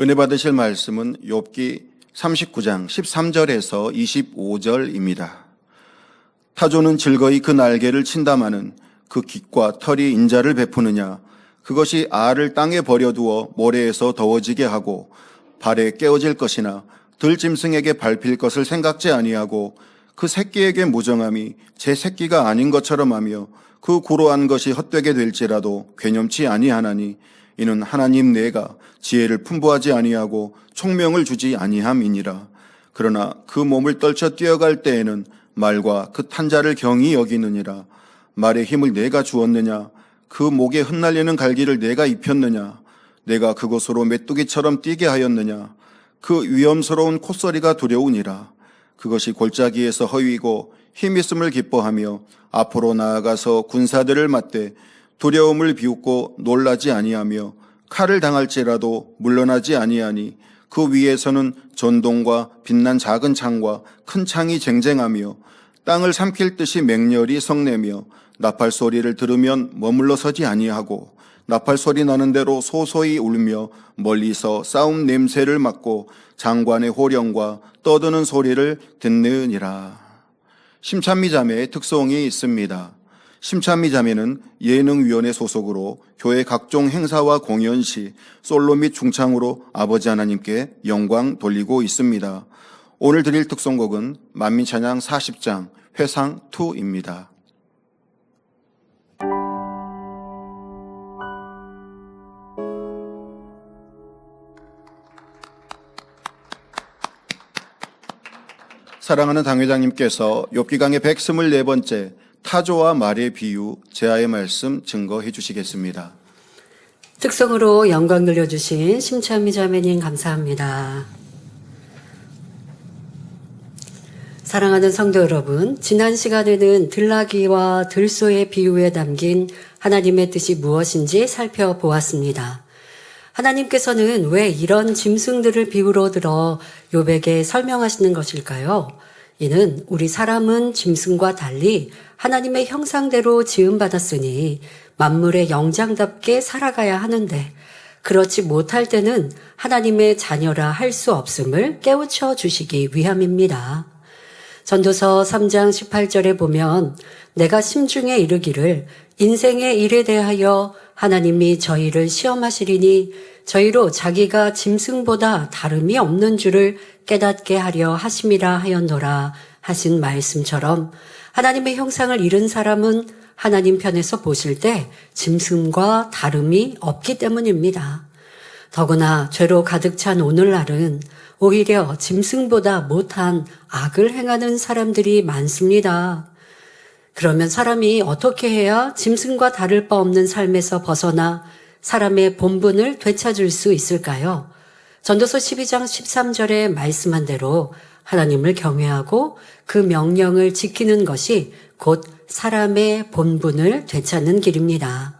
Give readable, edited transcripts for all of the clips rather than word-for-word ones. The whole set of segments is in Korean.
은혜 받으실 말씀은 욥기 39장 13절에서 25절입니다. 타조는 즐거이 그 날개를 친다마는 그 깃과 털이 인자를 베푸느냐. 그것이 알을 땅에 버려두어 모래에서 더워지게 하고 발에 깨어질 것이나 들짐승에게 밟힐 것을 생각지 아니하고 그 새끼에게 무정함이 제 새끼가 아닌 것처럼 하며 그 고로한 것이 헛되게 될지라도 괴념치 아니하나니 이는 하나님 내가 지혜를 풍부하지 아니하고 총명을 주지 아니함이니라. 그러나 그 몸을 떨쳐 뛰어갈 때에는 말과 그 탄자를 경히 여기느니라. 말의 힘을 내가 주었느냐? 그 목에 흩날리는 갈기를 내가 입혔느냐? 내가 그곳으로 메뚜기처럼 뛰게 하였느냐? 그 위험스러운 콧소리가 두려우니라. 그것이 골짜기에서 허위고 힘있음을 기뻐하며 앞으로 나아가서 군사들을 맞대 두려움을 비웃고 놀라지 아니하며 칼을 당할지라도 물러나지 아니하니 그 위에서는 전동과 빛난 작은 창과 큰 창이 쟁쟁하며 땅을 삼킬 듯이 맹렬히 성내며 나팔 소리를 들으면 머물러 서지 아니하고 나팔 소리 나는 대로 소소히 울며 멀리서 싸움 냄새를 맡고 장관의 호령과 떠드는 소리를 듣느니라. 심찬미 자매의 특성이 있습니다. 심찬미 자매는 예능위원회 소속으로 교회 각종 행사와 공연 시 솔로 및 중창으로 아버지 하나님께 영광 돌리고 있습니다. 오늘 드릴 특송곡은 만민찬양 40장 회상 2입니다. 사랑하는 당회장님께서 욥기 강의 124번째 타조와 말의 비유 제아의 말씀 증거해 주시겠습니다. 특성으로 영광 돌려주신 심찬미 자매님 감사합니다. 사랑하는 성도 여러분, 지난 시간에는 들나귀와 들소의 비유에 담긴 하나님의 뜻이 무엇인지 살펴보았습니다. 하나님께서는 왜 이런 짐승들을 비유로 들어 욥에게 설명하시는 것일까요? 이는 우리 사람은 짐승과 달리 하나님의 형상대로 지음받았으니 만물의 영장답게 살아가야 하는데 그렇지 못할 때는 하나님의 자녀라 할 수 없음을 깨우쳐 주시기 위함입니다. 전도서 3장 18절에 보면 내가 심중에 이르기를 인생의 일에 대하여 하나님이 저희를 시험하시리니 저희로 자기가 짐승보다 다름이 없는 줄을 깨닫게 하려 하심이라 하였노라 하신 말씀처럼 하나님의 형상을 잃은 사람은 하나님 편에서 보실 때 짐승과 다름이 없기 때문입니다. 더구나 죄로 가득 찬 오늘날은 오히려 짐승보다 못한 악을 행하는 사람들이 많습니다. 그러면 사람이 어떻게 해야 짐승과 다를 바 없는 삶에서 벗어나 사람의 본분을 되찾을 수 있을까요? 전도서 12장 13절에 말씀한 대로 하나님을 경외하고 그 명령을 지키는 것이 곧 사람의 본분을 되찾는 길입니다.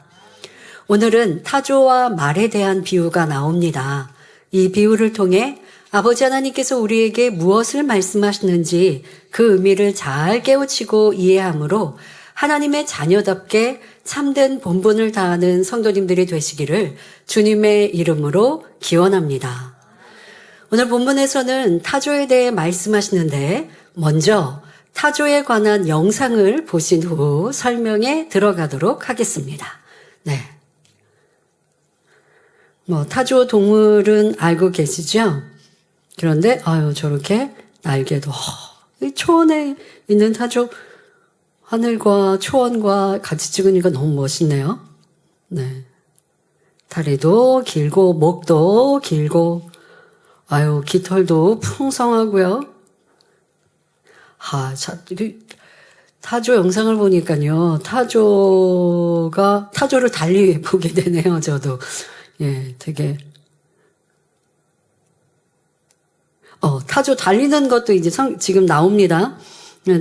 오늘은 타조와 말에 대한 비유가 나옵니다. 이 비유를 통해 아버지 하나님께서 우리에게 무엇을 말씀하시는지 그 의미를 잘 깨우치고 이해함으로 하나님의 자녀답게 참된 본분을 다하는 성도님들이 되시기를 주님의 이름으로 기원합니다. 오늘 본문에서는 타조에 대해 말씀하시는데 먼저 타조에 관한 영상을 보신 후 설명에 들어가도록 하겠습니다. 네. 타조 동물은 알고 계시죠? 그런데 저렇게 날개도 초원에 있는 타조 하늘과 초원과 같이 찍으니까 너무 멋있네요. 네. 다리도 길고 목도 길고 깃털도 풍성하고요. 타조 영상을 보니까요. 타조를 달리 보게 되네요. 저도. 예, 되게 타조 달리는 것도 이제 지금 나옵니다.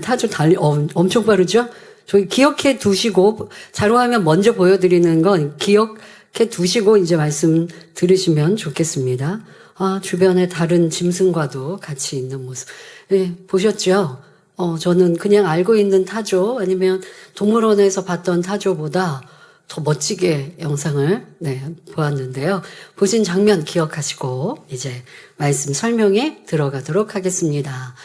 타조 엄청 빠르죠? 저희 기억해 두시고, 자료화면 먼저 보여드리는 건 기억해 두시고 이제 말씀 들으시면 좋겠습니다. 주변에 다른 짐승과도 같이 있는 모습. 네, 보셨죠? 저는 그냥 알고 있는 타조, 아니면 동물원에서 봤던 타조보다 더 멋지게 영상을 보았는데요. 보신 장면 기억하시고 이제 말씀 설명에 들어가도록 하겠습니다.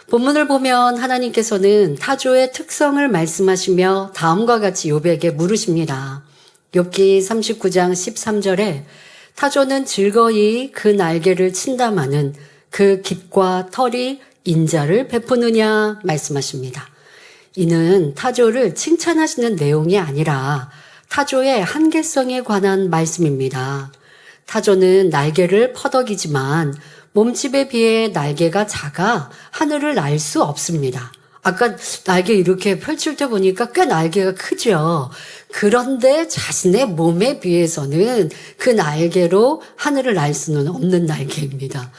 본문을 보면 하나님께서는 타조의 특성을 말씀하시며 다음과 같이 욥에게 물으십니다. 욥기 39장 13절에 타조는 즐거이 그 날개를 친다마는 그 깃과 털이 인자를 베푸느냐 말씀하십니다. 이는 타조를 칭찬하시는 내용이 아니라 타조의 한계성에 관한 말씀입니다. 타조는 날개를 퍼덕이지만 몸집에 비해 날개가 작아 하늘을 날 수 없습니다. 아까 날개 이렇게 펼칠 때 보니까 꽤 날개가 크죠. 그런데 자신의 몸에 비해서는 그 날개로 하늘을 날 수는 없는 날개입니다.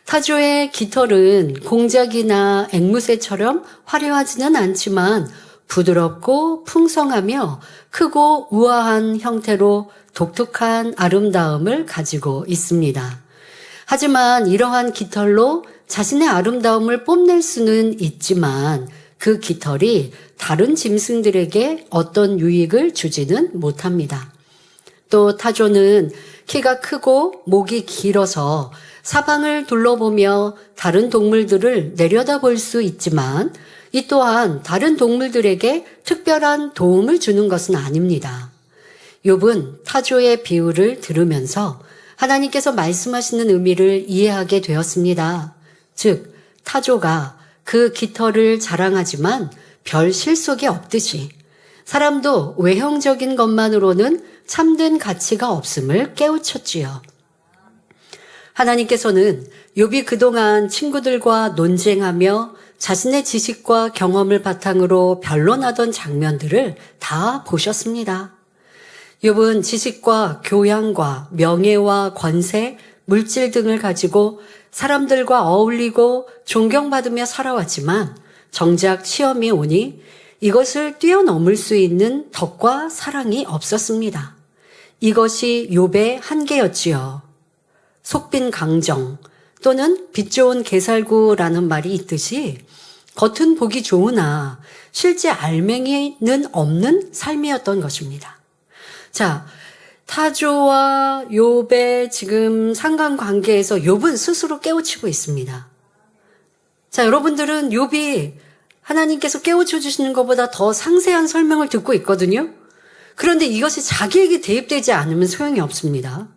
타조의 깃털은 공작이나 앵무새처럼 화려하지는 않지만 부드럽고 풍성하며 크고 우아한 형태로 독특한 아름다움을 가지고 있습니다. 하지만 이러한 깃털로 자신의 아름다움을 뽐낼 수는 있지만 그 깃털이 다른 짐승들에게 어떤 유익을 주지는 못합니다. 또 타조는 키가 크고 목이 길어서 사방을 둘러보며 다른 동물들을 내려다볼 수 있지만 이 또한 다른 동물들에게 특별한 도움을 주는 것은 아닙니다. 욥은 타조의 비유를 들으면서 하나님께서 말씀하시는 의미를 이해하게 되었습니다. 즉, 타조가 그 깃털을 자랑하지만 별 실속이 없듯이 사람도 외형적인 것만으로는 참된 가치가 없음을 깨우쳤지요. 하나님께서는 욥이 그동안 친구들과 논쟁하며 자신의 지식과 경험을 바탕으로 변론하던 장면들을 다 보셨습니다. 욥은 지식과 교양과 명예와 권세, 물질 등을 가지고 사람들과 어울리고 존경받으며 살아왔지만 정작 시험이 오니 이것을 뛰어넘을 수 있는 덕과 사랑이 없었습니다. 이것이 욥의 한계였지요. 속빈 강정 또는 빛 좋은 게살구라는 말이 있듯이 겉은 보기 좋으나 실제 알맹이는 없는 삶이었던 것입니다. 자, 타조와 욥의 지금 상관관계에서 욥은 스스로 깨우치고 있습니다. 자, 여러분들은 욥이 하나님께서 깨우쳐 주시는 것보다 더 상세한 설명을 듣고 있거든요. 그런데 이것이 자기에게 대입되지 않으면 소용이 없습니다.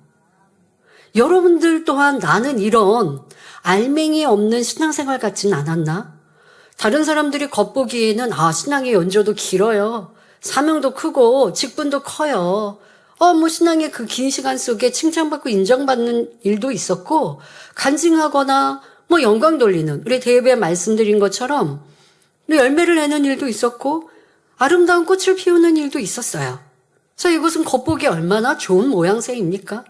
여러분들 또한 나는 이런 알맹이 없는 신앙생활 같지는 않았나? 다른 사람들이 겉보기에는 신앙의 연조도 길어요. 사명도 크고 직분도 커요. 신앙의 그 긴 시간 속에 칭찬받고 인정받는 일도 있었고 간증하거나 영광 돌리는 우리 대회에 말씀드린 것처럼 열매를 내는 일도 있었고 아름다운 꽃을 피우는 일도 있었어요. 자, 이것은 겉보기 얼마나 좋은 모양새입니까?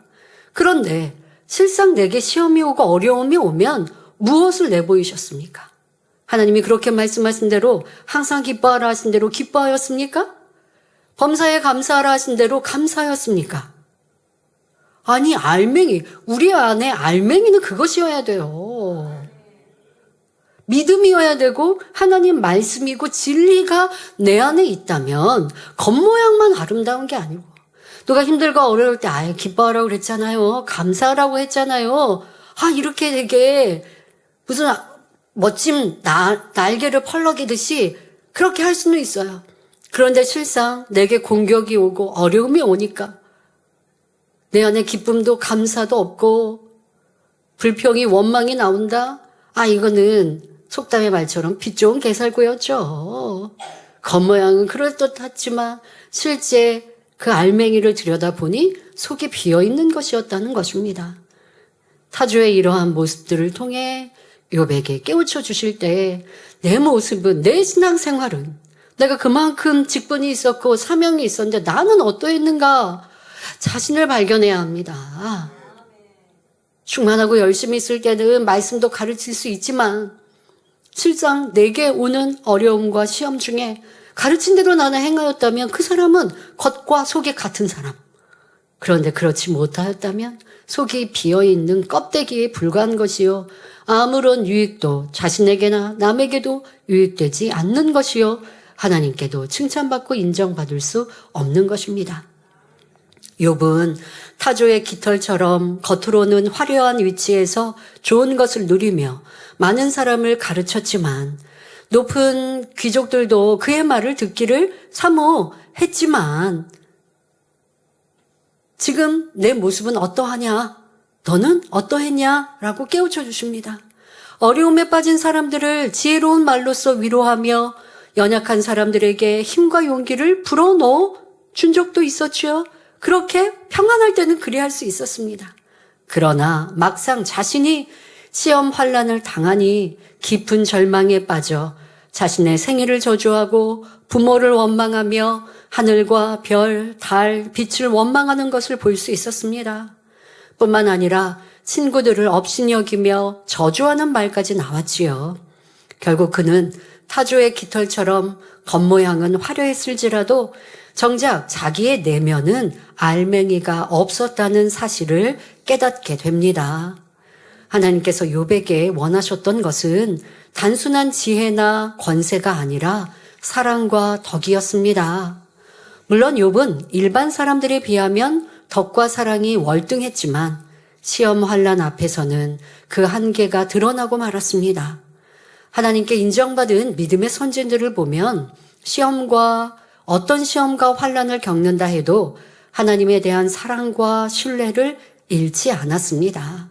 그런데 실상 내게 시험이 오고 어려움이 오면 무엇을 내보이셨습니까? 하나님이 그렇게 말씀하신 대로 항상 기뻐하라 하신 대로 기뻐하였습니까? 범사에 감사하라 하신 대로 감사하였습니까? 아니, 알맹이, 우리 안에 알맹이는 그것이어야 돼요. 믿음이어야 되고 하나님 말씀이고 진리가 내 안에 있다면 겉모양만 아름다운 게 아니고 누가 힘들고 어려울 때 기뻐하라고 그랬잖아요. 감사하라고 했잖아요. 이렇게 되게 무슨 멋진 날개를 펄럭이듯이 그렇게 할 수는 있어요. 그런데 실상 내게 공격이 오고 어려움이 오니까 내 안에 기쁨도 감사도 없고 불평이 원망이 나온다. 이거는 속담의 말처럼 빛 좋은 게살구였죠. 겉모양은 그럴듯했지만 실제 그 알맹이를 들여다보니 속이 비어있는 것이었다는 것입니다. 타조의 이러한 모습들을 통해 욥에게 깨우쳐 주실 때 내 모습은, 내 신앙생활은 내가 그만큼 직분이 있었고 사명이 있었는데 나는 어떠했는가 자신을 발견해야 합니다. 충만하고 열심히 있을 때는 말씀도 가르칠 수 있지만 실상 내게 오는 어려움과 시험 중에 가르친 대로 나는 행하였다면 그 사람은 겉과 속이 같은 사람. 그런데 그렇지 못하였다면 속이 비어있는 껍데기에 불과한 것이요. 아무런 유익도 자신에게나 남에게도 유익되지 않는 것이요. 하나님께도 칭찬받고 인정받을 수 없는 것입니다. 욥은 타조의 깃털처럼 겉으로는 화려한 위치에서 좋은 것을 누리며 많은 사람을 가르쳤지만 높은 귀족들도 그의 말을 듣기를 사모했지만 지금 내 모습은 어떠하냐? 너는 어떠했냐? 라고 깨우쳐 주십니다. 어려움에 빠진 사람들을 지혜로운 말로써 위로하며 연약한 사람들에게 힘과 용기를 불어넣어 준 적도 있었지요. 그렇게 평안할 때는 그리할 수 있었습니다. 그러나 막상 자신이 시험 환난을 당하니 깊은 절망에 빠져 자신의 생애를 저주하고 부모를 원망하며 하늘과 별, 달, 빛을 원망하는 것을 볼 수 있었습니다. 뿐만 아니라 친구들을 업신여기며 저주하는 말까지 나왔지요. 결국 그는 타조의 깃털처럼 겉모양은 화려했을지라도 정작 자기의 내면은 알맹이가 없었다는 사실을 깨닫게 됩니다. 하나님께서 욥에게 원하셨던 것은 단순한 지혜나 권세가 아니라 사랑과 덕이었습니다. 물론 욥은 일반 사람들에 비하면 덕과 사랑이 월등했지만 시험 환난 앞에서는 그 한계가 드러나고 말았습니다. 하나님께 인정받은 믿음의 선진들을 보면 어떤 시험과 환난을 겪는다 해도 하나님에 대한 사랑과 신뢰를 잃지 않았습니다.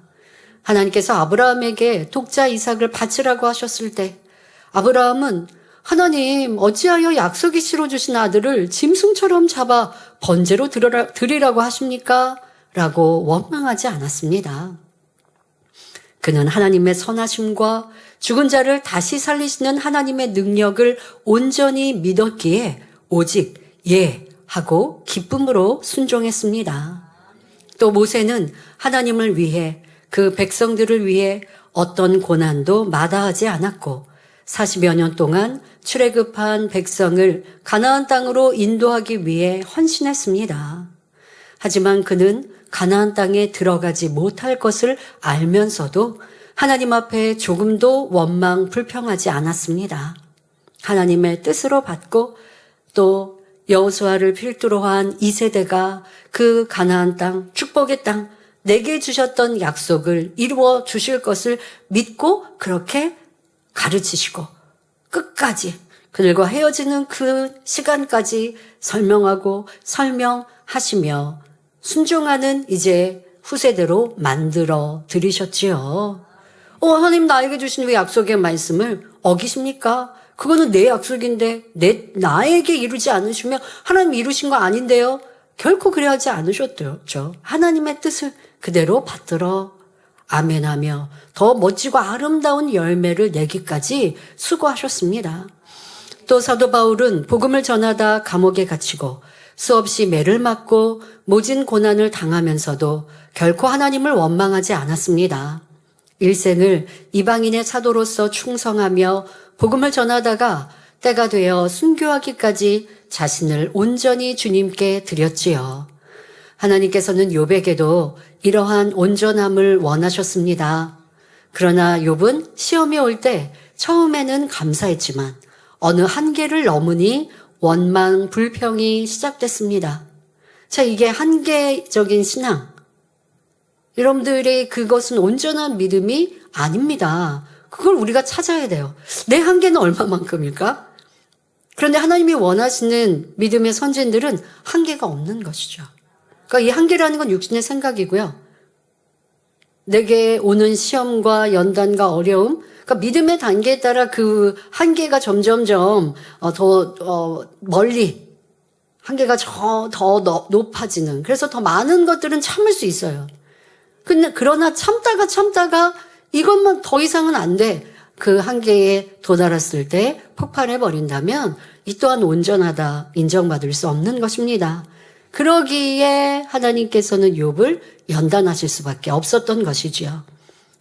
하나님께서 아브라함에게 독자 이삭을 바치라고 하셨을 때 아브라함은 하나님 어찌하여 약속이 실어 주신 아들을 짐승처럼 잡아 번제로 드리라고 하십니까? 라고 원망하지 않았습니다. 그는 하나님의 선하심과 죽은 자를 다시 살리시는 하나님의 능력을 온전히 믿었기에 오직 예 하고 기쁨으로 순종했습니다. 또 모세는 하나님을 위해 그 백성들을 위해 어떤 고난도 마다하지 않았고 40여 년 동안 출애굽한 백성을 가나안 땅으로 인도하기 위해 헌신했습니다. 하지만 그는 가나안 땅에 들어가지 못할 것을 알면서도 하나님 앞에 조금도 원망 불평하지 않았습니다. 하나님의 뜻으로 받고 또 여호수아를 필두로 한 2세대가 그 가나안 땅, 축복의 땅, 내게 주셨던 약속을 이루어 주실 것을 믿고 그렇게 가르치시고 끝까지 그들과 헤어지는 그 시간까지 설명하시며 순종하는 이제 후세대로 만들어 들이셨지요. 하나님 나에게 주신 왜 약속의 말씀을 어기십니까? 그거는 내 약속인데 나에게 이루지 않으시면 하나님 이루신 거 아닌데요? 결코 그래 하지 않으셨죠. 하나님의 뜻을 그대로 받들어 아멘하며 더 멋지고 아름다운 열매를 내기까지 수고하셨습니다. 또 사도 바울은 복음을 전하다 감옥에 갇히고 수없이 매를 맞고 모진 고난을 당하면서도 결코 하나님을 원망하지 않았습니다. 일생을 이방인의 사도로서 충성하며 복음을 전하다가 때가 되어 순교하기까지 자신을 온전히 주님께 드렸지요. 하나님께서는 욥에게도 이러한 온전함을 원하셨습니다. 그러나 욥은 시험이 올 때 처음에는 감사했지만 어느 한계를 넘으니 원망, 불평이 시작됐습니다. 자, 이게 한계적인 신앙. 여러분들의 그것은 온전한 믿음이 아닙니다. 그걸 우리가 찾아야 돼요. 내 한계는 얼마만큼일까? 그런데 하나님이 원하시는 믿음의 선진들은 한계가 없는 것이죠. 그러니까 이 한계라는 건 육신의 생각이고요. 내게 오는 시험과 연단과 어려움, 그러니까 믿음의 단계에 따라 그 한계가 점점점 더 멀리 한계가 더 높아지는. 그래서 더 많은 것들은 참을 수 있어요. 그러나 참다가 이것만 더 이상은 안 돼. 그 한계에 도달했을 때 폭발해 버린다면 이 또한 온전하다 인정받을 수 없는 것입니다. 그러기에 하나님께서는 욥을 연단하실 수밖에 없었던 것이지요.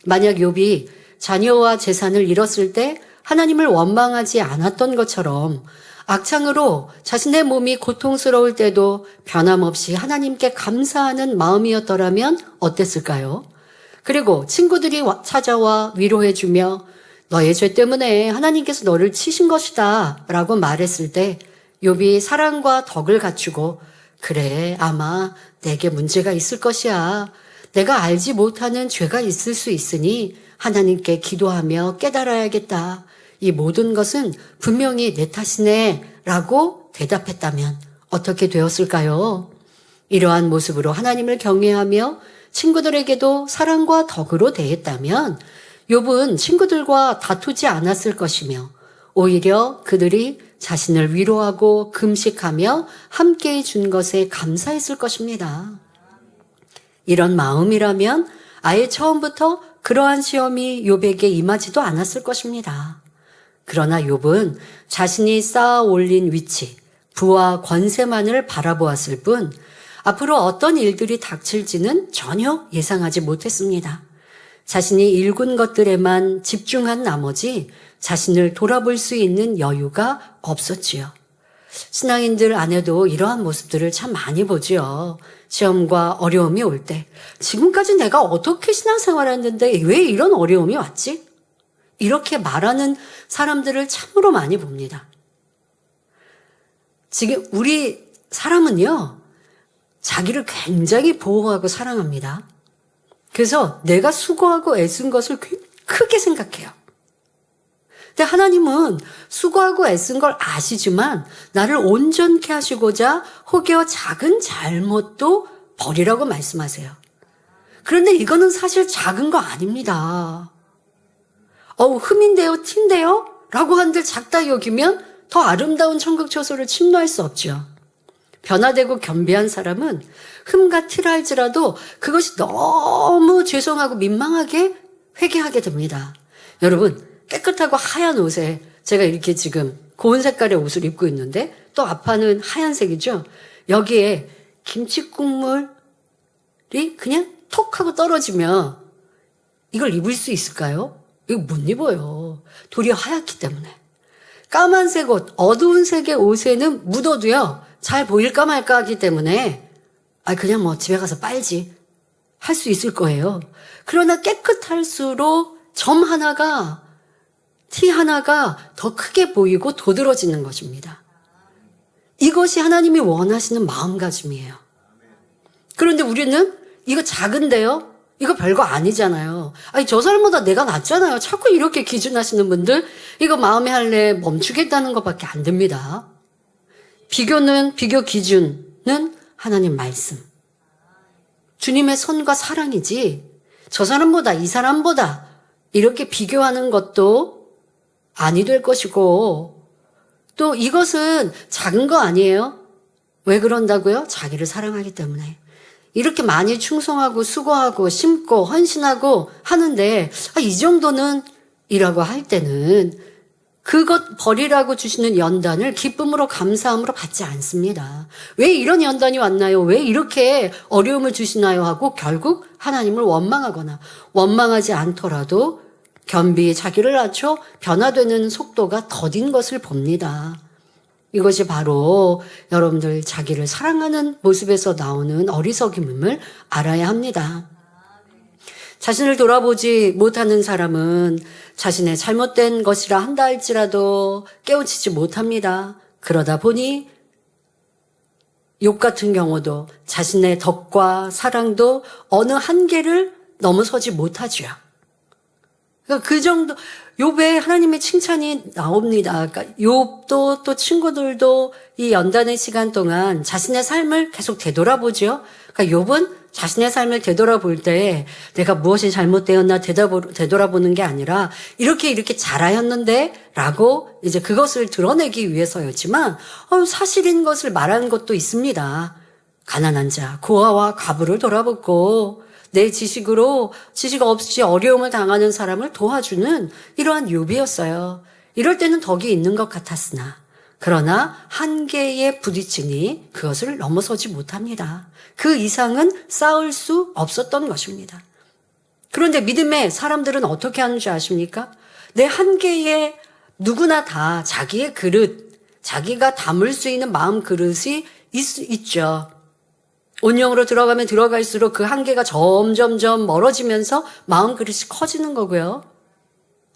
만약 욥이 자녀와 재산을 잃었을 때 하나님을 원망하지 않았던 것처럼 악창으로 자신의 몸이 고통스러울 때도 변함없이 하나님께 감사하는 마음이었더라면 어땠을까요? 그리고 친구들이 찾아와 위로해주며 너의 죄 때문에 하나님께서 너를 치신 것이다 라고 말했을 때 욥이 사랑과 덕을 갖추고 그래 아마 내게 문제가 있을 것이야. 내가 알지 못하는 죄가 있을 수 있으니 하나님께 기도하며 깨달아야겠다. 이 모든 것은 분명히 내 탓이네 라고 대답했다면 어떻게 되었을까요? 이러한 모습으로 하나님을 경외하며 친구들에게도 사랑과 덕으로 대했다면 욥은 친구들과 다투지 않았을 것이며 오히려 그들이 자신을 위로하고 금식하며 함께해 준 것에 감사했을 것입니다. 이런 마음이라면 아예 처음부터 그러한 시험이 욥에게 임하지도 않았을 것입니다. 그러나 욥은 자신이 쌓아 올린 위치, 부와 권세만을 바라보았을 뿐 앞으로 어떤 일들이 닥칠지는 전혀 예상하지 못했습니다. 자신이 일군 것들에만 집중한 나머지 자신을 돌아볼 수 있는 여유가 없었지요. 신앙인들 안에도 이러한 모습들을 참 많이 보지요. 시험과 어려움이 올 때 지금까지 내가 어떻게 신앙생활했는데 왜 이런 어려움이 왔지? 이렇게 말하는 사람들을 참으로 많이 봅니다. 지금 우리 사람은요, 자기를 굉장히 보호하고 사랑합니다. 그래서 내가 수고하고 애쓴 것을 크게 생각해요. 근데 하나님은 수고하고 애쓴 걸 아시지만 나를 온전케 하시고자 혹여 작은 잘못도 버리라고 말씀하세요. 그런데 이거는 사실 작은 거 아닙니다. 흠인데요, 티인데요? 라고 한들 작다 여기면 더 아름다운 천국 처소를 침노할 수 없죠. 변화되고 겸비한 사람은 흠과 티를 할지라도 그것이 너무 죄송하고 민망하게 회개하게 됩니다. 여러분, 깨끗하고 하얀 옷에 제가 이렇게 지금 고운 색깔의 옷을 입고 있는데 또 앞판은 하얀색이죠. 여기에 김치 국물이 그냥 톡 하고 떨어지면 이걸 입을 수 있을까요? 이거 못 입어요. 도리어 하얗기 때문에. 까만색 옷, 어두운 색의 옷에는 묻어도요, 잘 보일까 말까 하기 때문에 그냥 뭐 집에 가서 빨지 할 수 있을 거예요. 그러나 깨끗할수록 점 하나가, 티 하나가 더 크게 보이고 도드러지는 것입니다. 이것이 하나님이 원하시는 마음가짐이에요. 그런데 우리는 이거 작은데요? 이거 별거 아니잖아요. 저 사람보다 내가 낫잖아요. 자꾸 이렇게 기준하시는 분들, 이거 마음의 할례 멈추겠다는 것밖에 안 됩니다. 비교 기준은 하나님 말씀. 주님의 선과 사랑이지, 저 사람보다, 이 사람보다 이렇게 비교하는 것도 아니 될 것이고, 또 이것은 작은 거 아니에요? 왜 그런다고요? 자기를 사랑하기 때문에. 이렇게 많이 충성하고 수고하고 심고 헌신하고 하는데 이 정도는 이라고 할 때는 그것 버리라고 주시는 연단을 기쁨으로 감사함으로 받지 않습니다. 왜 이런 연단이 왔나요? 왜 이렇게 어려움을 주시나요? 하고 결국 하나님을 원망하거나 원망하지 않더라도 겸비히 자기를 낮춰 변화되는 속도가 더딘 것을 봅니다. 이것이 바로 여러분들 자기를 사랑하는 모습에서 나오는 어리석임을 알아야 합니다. 자신을 돌아보지 못하는 사람은 자신의 잘못된 것이라 한다 할지라도 깨우치지 못합니다. 그러다 보니 욥 같은 경우도 자신의 덕과 사랑도 어느 한계를 넘어서지 못하죠. 그러니까 그 정도, 욥에 하나님의 칭찬이 나옵니다. 그러니까 욥도 또 친구들도 이 연단의 시간 동안 자신의 삶을 계속 되돌아보죠. 그러니까 욥은 자신의 삶을 되돌아볼 때 내가 무엇이 잘못되었나 되돌아보는 게 아니라 이렇게 잘하였는데 라고 이제 그것을 드러내기 위해서였지만 사실인 것을 말하는 것도 있습니다. 가난한 자, 고아와 과부를 돌아보고 내 지식 없이 어려움을 당하는 사람을 도와주는 이러한 욥이었어요. 이럴 때는 덕이 있는 것 같았으나 그러나 한계에 부딪히니 그것을 넘어서지 못합니다. 그 이상은 쌓을 수 없었던 것입니다. 그런데 믿음의 사람들은 어떻게 하는 줄 아십니까? 내 한계에 누구나 다 자기의 그릇, 자기가 담을 수 있는 마음 그릇이 있죠. 온영으로 들어가면 들어갈수록 그 한계가 점점점 멀어지면서 마음 그릇이 커지는 거고요.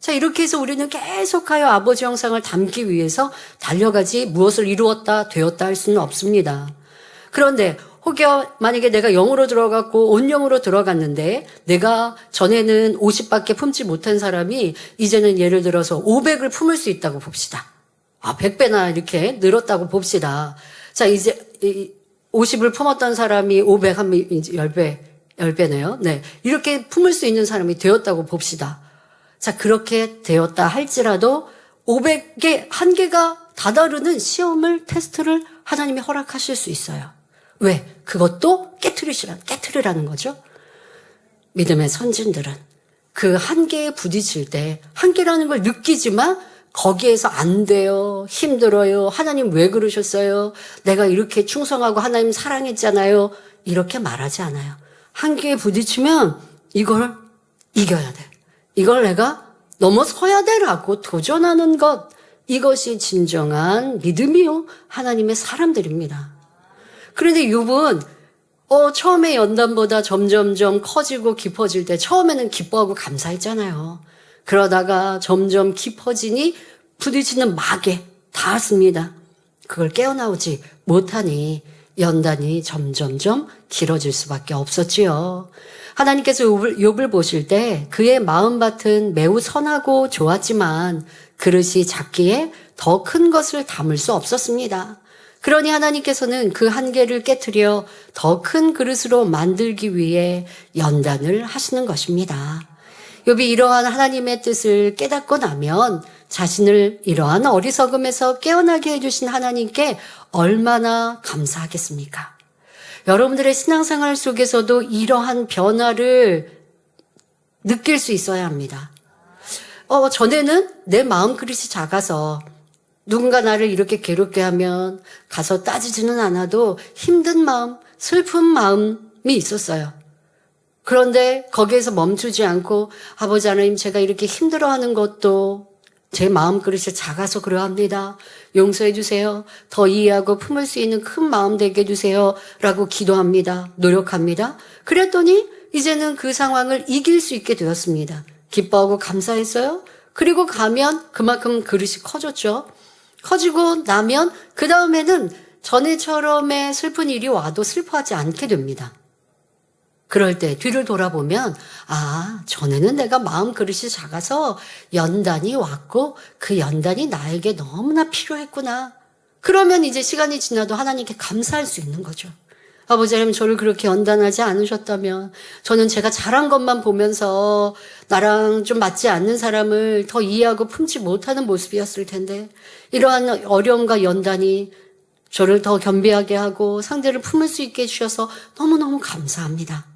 자, 이렇게 해서 우리는 계속하여 아버지 형상을 담기 위해서 달려가지 무엇을 이루었다, 되었다 할 수는 없습니다. 그런데 혹여 만약에 내가 0으로 들어갔고 온영으로 들어갔는데 내가 전에는 50밖에 품지 못한 사람이 이제는 예를 들어서 500을 품을 수 있다고 봅시다. 100배나 이렇게 늘었다고 봅시다. 자, 이제 50을 품었던 사람이 500 하면 이제 10배네요. 네. 이렇게 품을 수 있는 사람이 되었다고 봅시다. 자, 그렇게 되었다 할지라도 500개, 한계가 다다르는 시험을, 테스트를 하나님이 허락하실 수 있어요. 왜? 그것도 깨트리라는 거죠. 믿음의 선진들은 그 한계에 부딪힐 때 한계라는 걸 느끼지만 거기에서 안 돼요. 힘들어요. 하나님 왜 그러셨어요? 내가 이렇게 충성하고 하나님 사랑했잖아요. 이렇게 말하지 않아요. 한계에 부딪히면 이걸 이겨야 돼. 이걸 내가 넘어서야 돼라고 도전하는 것. 이것이 진정한 믿음이요. 하나님의 사람들입니다. 그런데 욥은 처음에 연단보다 점점점 커지고 깊어질 때 처음에는 기뻐하고 감사했잖아요. 그러다가 점점 깊어지니 부딪히는 막에 닿았습니다. 그걸 깨어나오지 못하니 연단이 점점점 길어질 수밖에 없었지요. 하나님께서 욥을 보실 때 그의 마음밭은 매우 선하고 좋았지만 그릇이 작기에 더 큰 것을 담을 수 없었습니다. 그러니 하나님께서는 그 한계를 깨트려 더 큰 그릇으로 만들기 위해 연단을 하시는 것입니다. 욥이 이러한 하나님의 뜻을 깨닫고 나면 자신을 이러한 어리석음에서 깨어나게 해주신 하나님께 얼마나 감사하겠습니까? 여러분들의 신앙생활 속에서도 이러한 변화를 느낄 수 있어야 합니다. 전에는 내 마음 그릇이 작아서 누군가 나를 이렇게 괴롭게 하면 가서 따지지는 않아도 힘든 마음, 슬픈 마음이 있었어요. 그런데 거기에서 멈추지 않고 아버지 하나님 제가 이렇게 힘들어하는 것도 제 마음 그릇이 작아서 그러합니다. 용서해 주세요. 더 이해하고 품을 수 있는 큰 마음 되게 해주세요. 라고 기도합니다. 노력합니다. 그랬더니 이제는 그 상황을 이길 수 있게 되었습니다. 기뻐하고 감사했어요. 그리고 가면 그만큼 그릇이 커졌죠. 커지고 나면 그 다음에는 전에처럼의 슬픈 일이 와도 슬퍼하지 않게 됩니다. 그럴 때 뒤를 돌아보면 전에는 내가 마음 그릇이 작아서 연단이 왔고 그 연단이 나에게 너무나 필요했구나. 그러면 이제 시간이 지나도 하나님께 감사할 수 있는 거죠. 아버지 하나님 저를 그렇게 연단하지 않으셨다면 저는 제가 잘한 것만 보면서 나랑 좀 맞지 않는 사람을 더 이해하고 품지 못하는 모습이었을 텐데 이러한 어려움과 연단이 저를 더 겸비하게 하고 상대를 품을 수 있게 해주셔서 너무너무 감사합니다.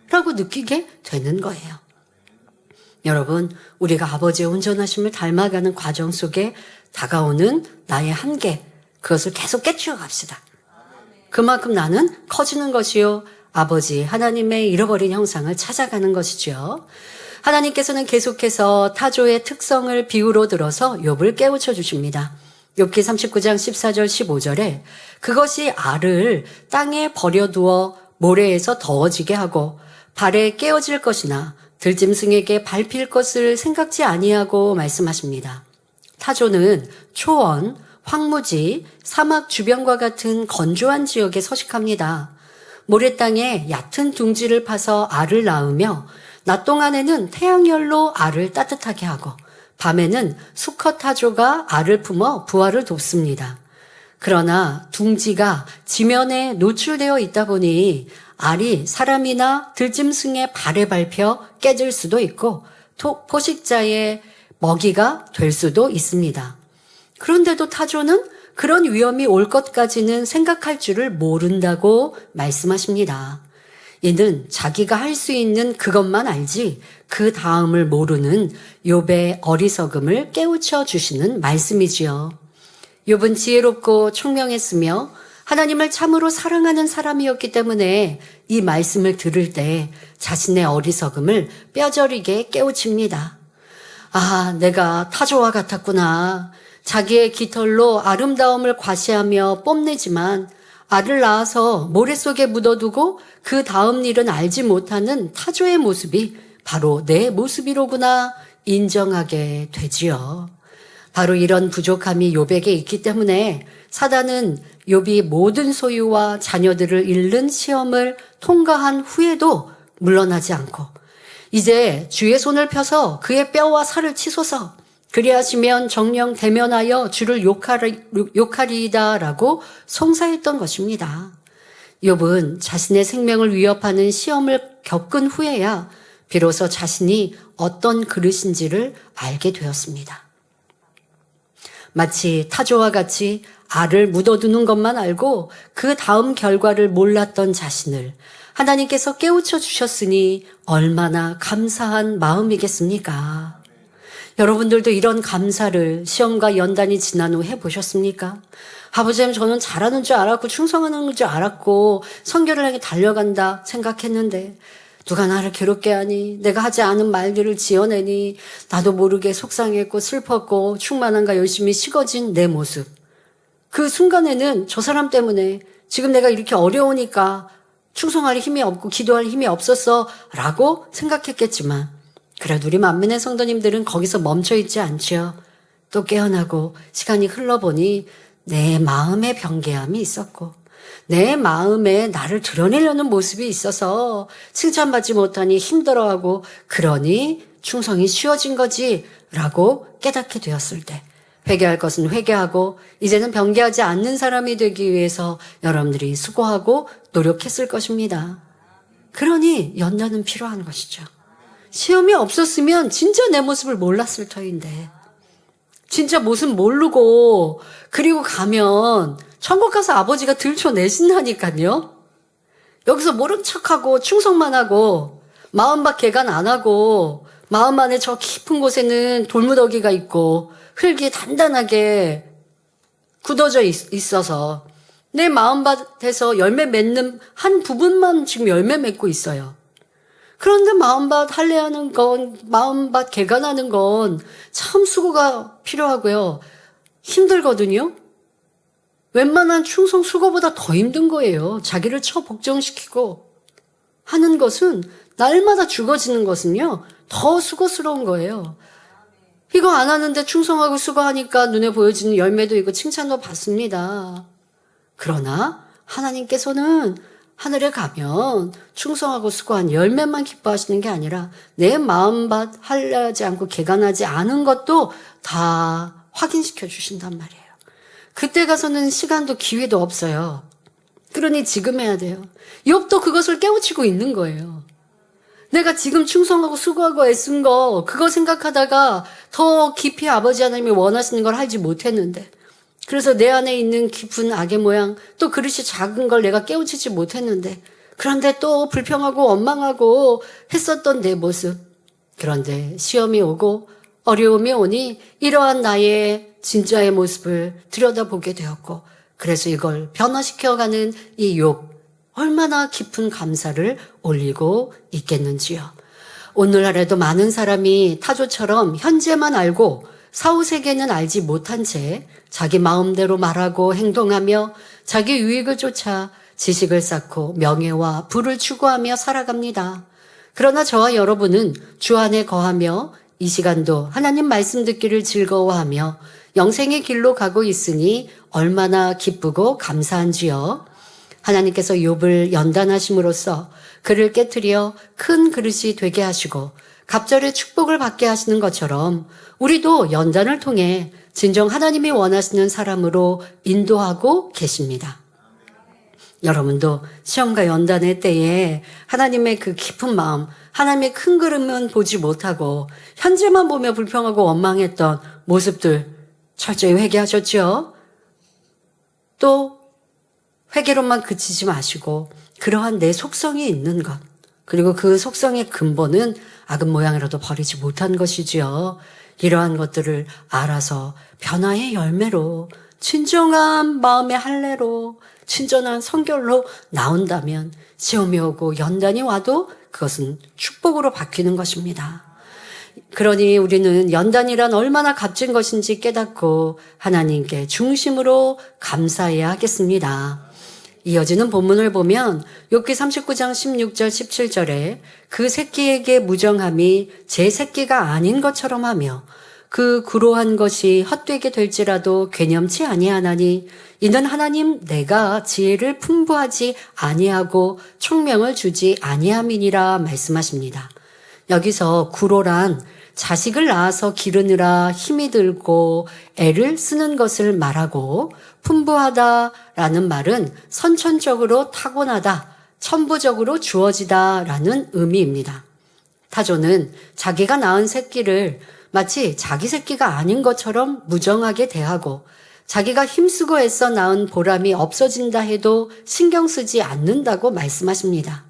라고 느끼게 되는 거예요. 여러분, 우리가 아버지의 온전하심을 닮아가는 과정 속에 다가오는 나의 한계, 그것을 계속 깨치워 갑시다. 그만큼 나는 커지는 것이요. 아버지 하나님의 잃어버린 형상을 찾아가는 것이죠. 하나님께서는 계속해서 타조의 특성을 비유로 들어서 욥을 깨우쳐 주십니다. 욥기 39장 14절 15절에 그것이 알을 땅에 버려두어 모래에서 더워지게 하고 발에 깨어질 것이나 들짐승에게 밟힐 것을 생각지 아니하고 말씀하십니다. 타조는 초원, 황무지, 사막 주변과 같은 건조한 지역에 서식합니다. 모래땅에 얕은 둥지를 파서 알을 낳으며 낮 동안에는 태양열로 알을 따뜻하게 하고 밤에는 수컷 타조가 알을 품어 부화를 돕습니다. 그러나 둥지가 지면에 노출되어 있다 보니 알이 사람이나 들짐승의 발에 밟혀 깨질 수도 있고 포식자의 먹이가 될 수도 있습니다. 그런데도 타조는 그런 위험이 올 것까지는 생각할 줄을 모른다고 말씀하십니다. 이는 자기가 할 수 있는 그것만 알지 그 다음을 모르는 욥의 어리석음을 깨우쳐 주시는 말씀이지요. 욥은 지혜롭고 총명했으며 하나님을 참으로 사랑하는 사람이었기 때문에 이 말씀을 들을 때 자신의 어리석음을 뼈저리게 깨우칩니다. 내가 타조와 같았구나. 자기의 깃털로 아름다움을 과시하며 뽐내지만 알을 낳아서 모래 속에 묻어두고 그 다음 일은 알지 못하는 타조의 모습이 바로 내 모습이로구나. 인정하게 되지요. 바로 이런 부족함이 욥에게 있기 때문에 사단은 욥이 모든 소유와 자녀들을 잃는 시험을 통과한 후에도 물러나지 않고 이제 주의 손을 펴서 그의 뼈와 살을 치소서 그리하시면 정령 대면하여 주를 욕하리이다라고 송사했던 것입니다. 욥은 자신의 생명을 위협하는 시험을 겪은 후에야 비로소 자신이 어떤 그릇인지를 알게 되었습니다. 마치 타조와 같이 알을 묻어두는 것만 알고 그 다음 결과를 몰랐던 자신을 하나님께서 깨우쳐 주셨으니 얼마나 감사한 마음이겠습니까? 여러분들도 이런 감사를 시험과 연단이 지난 후 해보셨습니까? 아버지님, 저는 잘하는 줄 알았고 충성하는 줄 알았고 성결을 향해 달려간다 생각했는데 누가 나를 괴롭게 하니 내가 하지 않은 말들을 지어내니 나도 모르게 속상했고 슬펐고 충만함과 열심히 식어진 내 모습. 그 순간에는 저 사람 때문에 지금 내가 이렇게 어려우니까 충성할 힘이 없고 기도할 힘이 없었어 라고 생각했겠지만 그래도 우리 만민의 성도님들은 거기서 멈춰있지 않지요. 또 깨어나고 시간이 흘러보니 내 마음의 변개함이 있었고 내 마음에 나를 드러내려는 모습이 있어서 칭찬받지 못하니 힘들어하고 그러니 충성이 쉬워진 거지 라고 깨닫게 되었을 때 회개할 것은 회개하고 이제는 변개하지 않는 사람이 되기 위해서 여러분들이 수고하고 노력했을 것입니다. 그러니 연단은 필요한 것이죠. 시험이 없었으면 진짜 내 모습을 몰랐을 터인데 진짜 모습 모르고 그리고 가면 천국 가서 아버지가 들춰내신다니까요. 여기서 모른 척하고 충성만 하고 마음 밖 개간 안 하고 마음 안에 저 깊은 곳에는 돌무더기가 있고 흙이 단단하게 굳어져 있어서 내 마음밭에서 열매 맺는 한 부분만 지금 열매 맺고 있어요. 그런데 마음밭 할례하는 건, 마음밭 개간하는 건 참 수고가 필요하고요. 힘들거든요. 웬만한 충성 수고보다 더 힘든 거예요. 자기를 복종시키고 하는 것은 날마다 죽어지는 것은요. 더 수고스러운 거예요. 이거 안 하는데 충성하고 수고하니까 눈에 보여지는 열매도 있고 칭찬도 받습니다. 그러나 하나님께서는 하늘에 가면 충성하고 수고한 열매만 기뻐하시는 게 아니라 내 마음밭 할례하지 않고 개간하지 않은 것도 다 확인시켜 주신단 말이에요. 그때 가서는 시간도 기회도 없어요. 그러니 지금 해야 돼요. 욥도 그것을 깨우치고 있는 거예요. 내가 지금 충성하고 수고하고 애쓴 거 그거 생각하다가 더 깊이 아버지 하나님이 원하시는 걸 하지 못했는데 그래서 내 안에 있는 깊은 악의 모양 또 그릇이 작은 걸 내가 깨우치지 못했는데 그런데 또 불평하고 원망하고 했었던 내 모습. 그런데 시험이 오고 어려움이 오니 이러한 나의 진짜의 모습을 들여다보게 되었고 그래서 이걸 변화시켜가는 이 욥 얼마나 깊은 감사를 올리고 있겠는지요. 오늘날에도 많은 사람이 타조처럼 현재만 알고 사후세계는 알지 못한 채 자기 마음대로 말하고 행동하며 자기 유익을 쫓아 지식을 쌓고 명예와 부를 추구하며 살아갑니다. 그러나 저와 여러분은 주 안에 거하며 이 시간도 하나님 말씀 듣기를 즐거워하며 영생의 길로 가고 있으니 얼마나 기쁘고 감사한지요. 하나님께서 욥을 연단하심으로써 그를 깨트려 큰 그릇이 되게 하시고 갑절의 축복을 받게 하시는 것처럼 우리도 연단을 통해 진정 하나님이 원하시는 사람으로 인도하고 계십니다. 여러분도 시험과 연단의 때에 하나님의 그 깊은 마음, 하나님의 큰 그림은 보지 못하고 현재만 보며 불평하고 원망했던 모습들 철저히 회개하셨죠? 또 회개로만 그치지 마시고 그러한 내 속성이 있는 것 그리고 그 속성의 근본은 악은 모양이라도 버리지 못한 것이지요. 이러한 것들을 알아서 변화의 열매로 진정한 마음의 할례로 친절한 성결로 나온다면 시험이 오고 연단이 와도 그것은 축복으로 바뀌는 것입니다. 그러니 우리는 연단이란 얼마나 값진 것인지 깨닫고 하나님께 중심으로 감사해야 하겠습니다. 이어지는 본문을 보면 욥기 39장 16절 17절에 그 새끼에게 무정함이 제 새끼가 아닌 것처럼 하며 그 구로한 것이 헛되게 될지라도 괴념치 아니하나니 이는 하나님 내가 지혜를 풍부하지 아니하고 총명을 주지 아니함이니라 말씀하십니다. 여기서 구로란 자식을 낳아서 기르느라 힘이 들고 애를 쓰는 것을 말하고 풍부하다라는 말은 선천적으로 타고나다, 천부적으로 주어지다라는 의미입니다. 타조는 자기가 낳은 새끼를 마치 자기 새끼가 아닌 것처럼 무정하게 대하고 자기가 힘쓰고 애써 낳은 보람이 없어진다 해도 신경 쓰지 않는다고 말씀하십니다.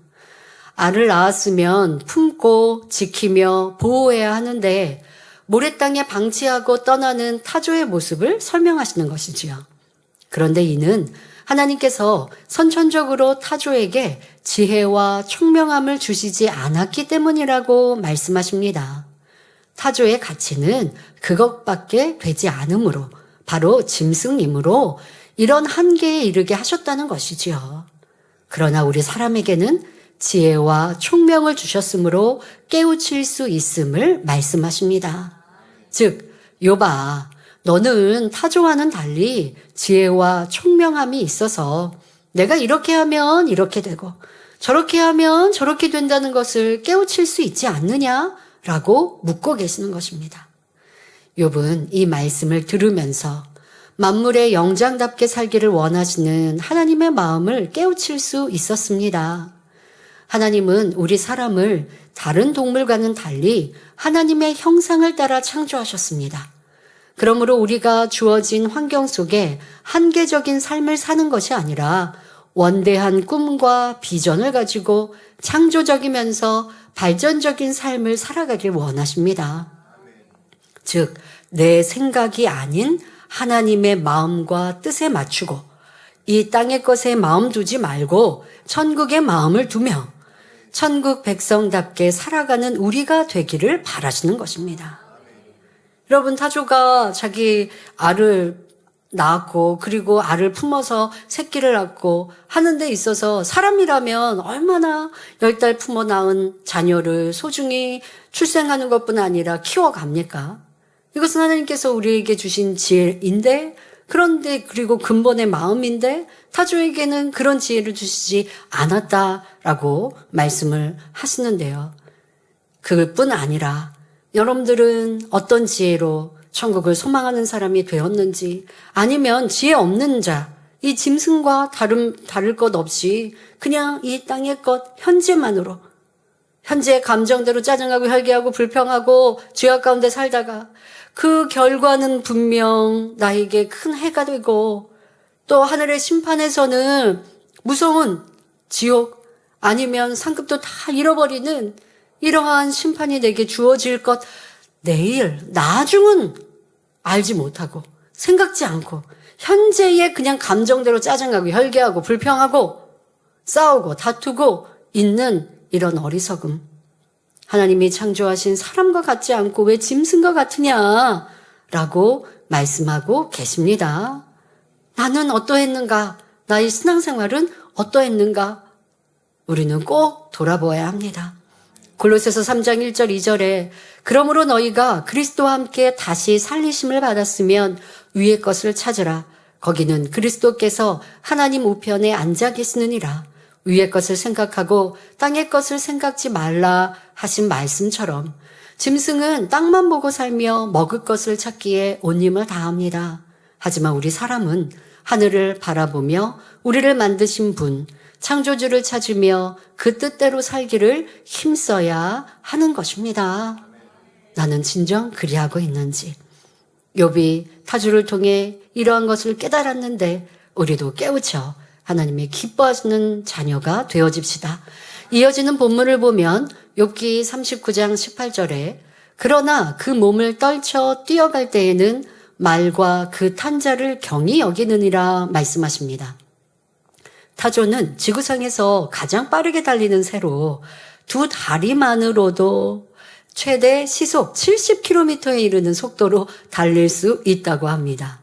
알을 낳았으면 품고 지키며 보호해야 하는데 모래땅에 방치하고 떠나는 타조의 모습을 설명하시는 것이지요. 그런데 이는 하나님께서 선천적으로 타조에게 지혜와 총명함을 주시지 않았기 때문이라고 말씀하십니다. 타조의 가치는 그것밖에 되지 않으므로 바로 짐승이므로 이런 한계에 이르게 하셨다는 것이지요. 그러나 우리 사람에게는 지혜와 총명을 주셨으므로 깨우칠 수 있음을 말씀하십니다. 즉, 욥아, 너는 타조와는 달리 지혜와 총명함이 있어서 내가 이렇게 하면 이렇게 되고 저렇게 하면 저렇게 된다는 것을 깨우칠 수 있지 않느냐라고 묻고 계시는 것입니다. 욥은 이 말씀을 들으면서 만물의 영장답게 살기를 원하시는 하나님의 마음을 깨우칠 수 있었습니다. 하나님은 우리 사람을 다른 동물과는 달리 하나님의 형상을 따라 창조하셨습니다. 그러므로 우리가 주어진 환경 속에 한계적인 삶을 사는 것이 아니라 원대한 꿈과 비전을 가지고 창조적이면서 발전적인 삶을 살아가길 원하십니다. 즉, 내 생각이 아닌 하나님의 마음과 뜻에 맞추고 이 땅의 것에 마음 두지 말고 천국에 마음을 두며 천국 백성답게 살아가는 우리가 되기를 바라시는 것입니다. 여러분, 타조가 자기 알을 낳았고 그리고 알을 품어서 새끼를 낳고 하는 데 있어서 사람이라면 얼마나 10달 품어 낳은 자녀를 소중히 출생하는 것뿐 아니라 키워갑니까? 이것은 하나님께서 우리에게 주신 지혜인데, 그런데 그리고 근본의 마음인데 타조에게는 그런 지혜를 주시지 않았다라고 말씀을 하시는데요. 그뿐 아니라 여러분들은 어떤 지혜로 천국을 소망하는 사람이 되었는지, 아니면 지혜 없는 자, 이 짐승과 다를 것 없이 그냥 이 땅의 것 현재만으로, 현재의 감정대로 짜증하고 혈기하고 불평하고 죄악 가운데 살다가 그 결과는 분명 나에게 큰 해가 되고 또 하늘의 심판에서는 무서운 지옥 아니면 상급도 다 잃어버리는 이러한 심판이 내게 주어질 것, 내일, 나중은 알지 못하고 생각지 않고 현재의 그냥 감정대로 짜증나고 혈기하고 불평하고 싸우고 다투고 있는 이런 어리석음. 하나님이 창조하신 사람과 같지 않고 왜 짐승과 같으냐라고 말씀하고 계십니다. 나는 어떠했는가? 나의 신앙생활은 어떠했는가? 우리는 꼭 돌아보아야 합니다. 골로새서 3장 1절 2절에 그러므로 너희가 그리스도와 함께 다시 살리심을 받았으면 위의 것을 찾으라. 거기는 그리스도께서 하나님 우편에 앉아 계시느니라. 위의 것을 생각하고 땅의 것을 생각지 말라 하신 말씀처럼 짐승은 땅만 보고 살며 먹을 것을 찾기에 온 힘을 다합니다. 하지만 우리 사람은 하늘을 바라보며 우리를 만드신 분, 창조주를 찾으며 그 뜻대로 살기를 힘써야 하는 것입니다. 나는 진정 그리하고 있는지. 욥이 타주를 통해 이러한 것을 깨달았는데 우리도 깨우쳐 하나님의 기뻐하시는 자녀가 되어집시다. 이어지는 본문을 보면 욥기 39장 18절에 그러나 그 몸을 떨쳐 뛰어갈 때에는 말과 그 탄 자를 경히 여기느니라 말씀하십니다. 타조는 지구상에서 가장 빠르게 달리는 새로 두 다리만으로도 최대 시속 70km에 이르는 속도로 달릴 수 있다고 합니다.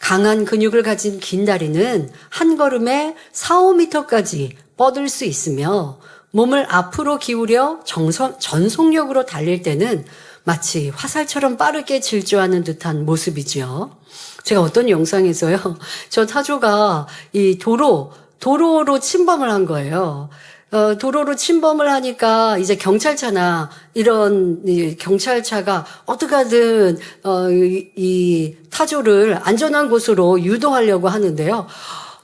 강한 근육을 가진 긴 다리는 한 걸음에 4, 5m까지 뻗을 수 있으며 몸을 앞으로 기울여 전속력으로 달릴 때는 마치 화살처럼 빠르게 질주하는 듯한 모습이지요. 제가 어떤 영상에서요, 저 타조가 이 도로로 침범을 한 거예요. 도로로 침범을 하니까 이제 경찰차나 이런 경찰차가 어떻게 하든 이 타조를 안전한 곳으로 유도하려고 하는데요.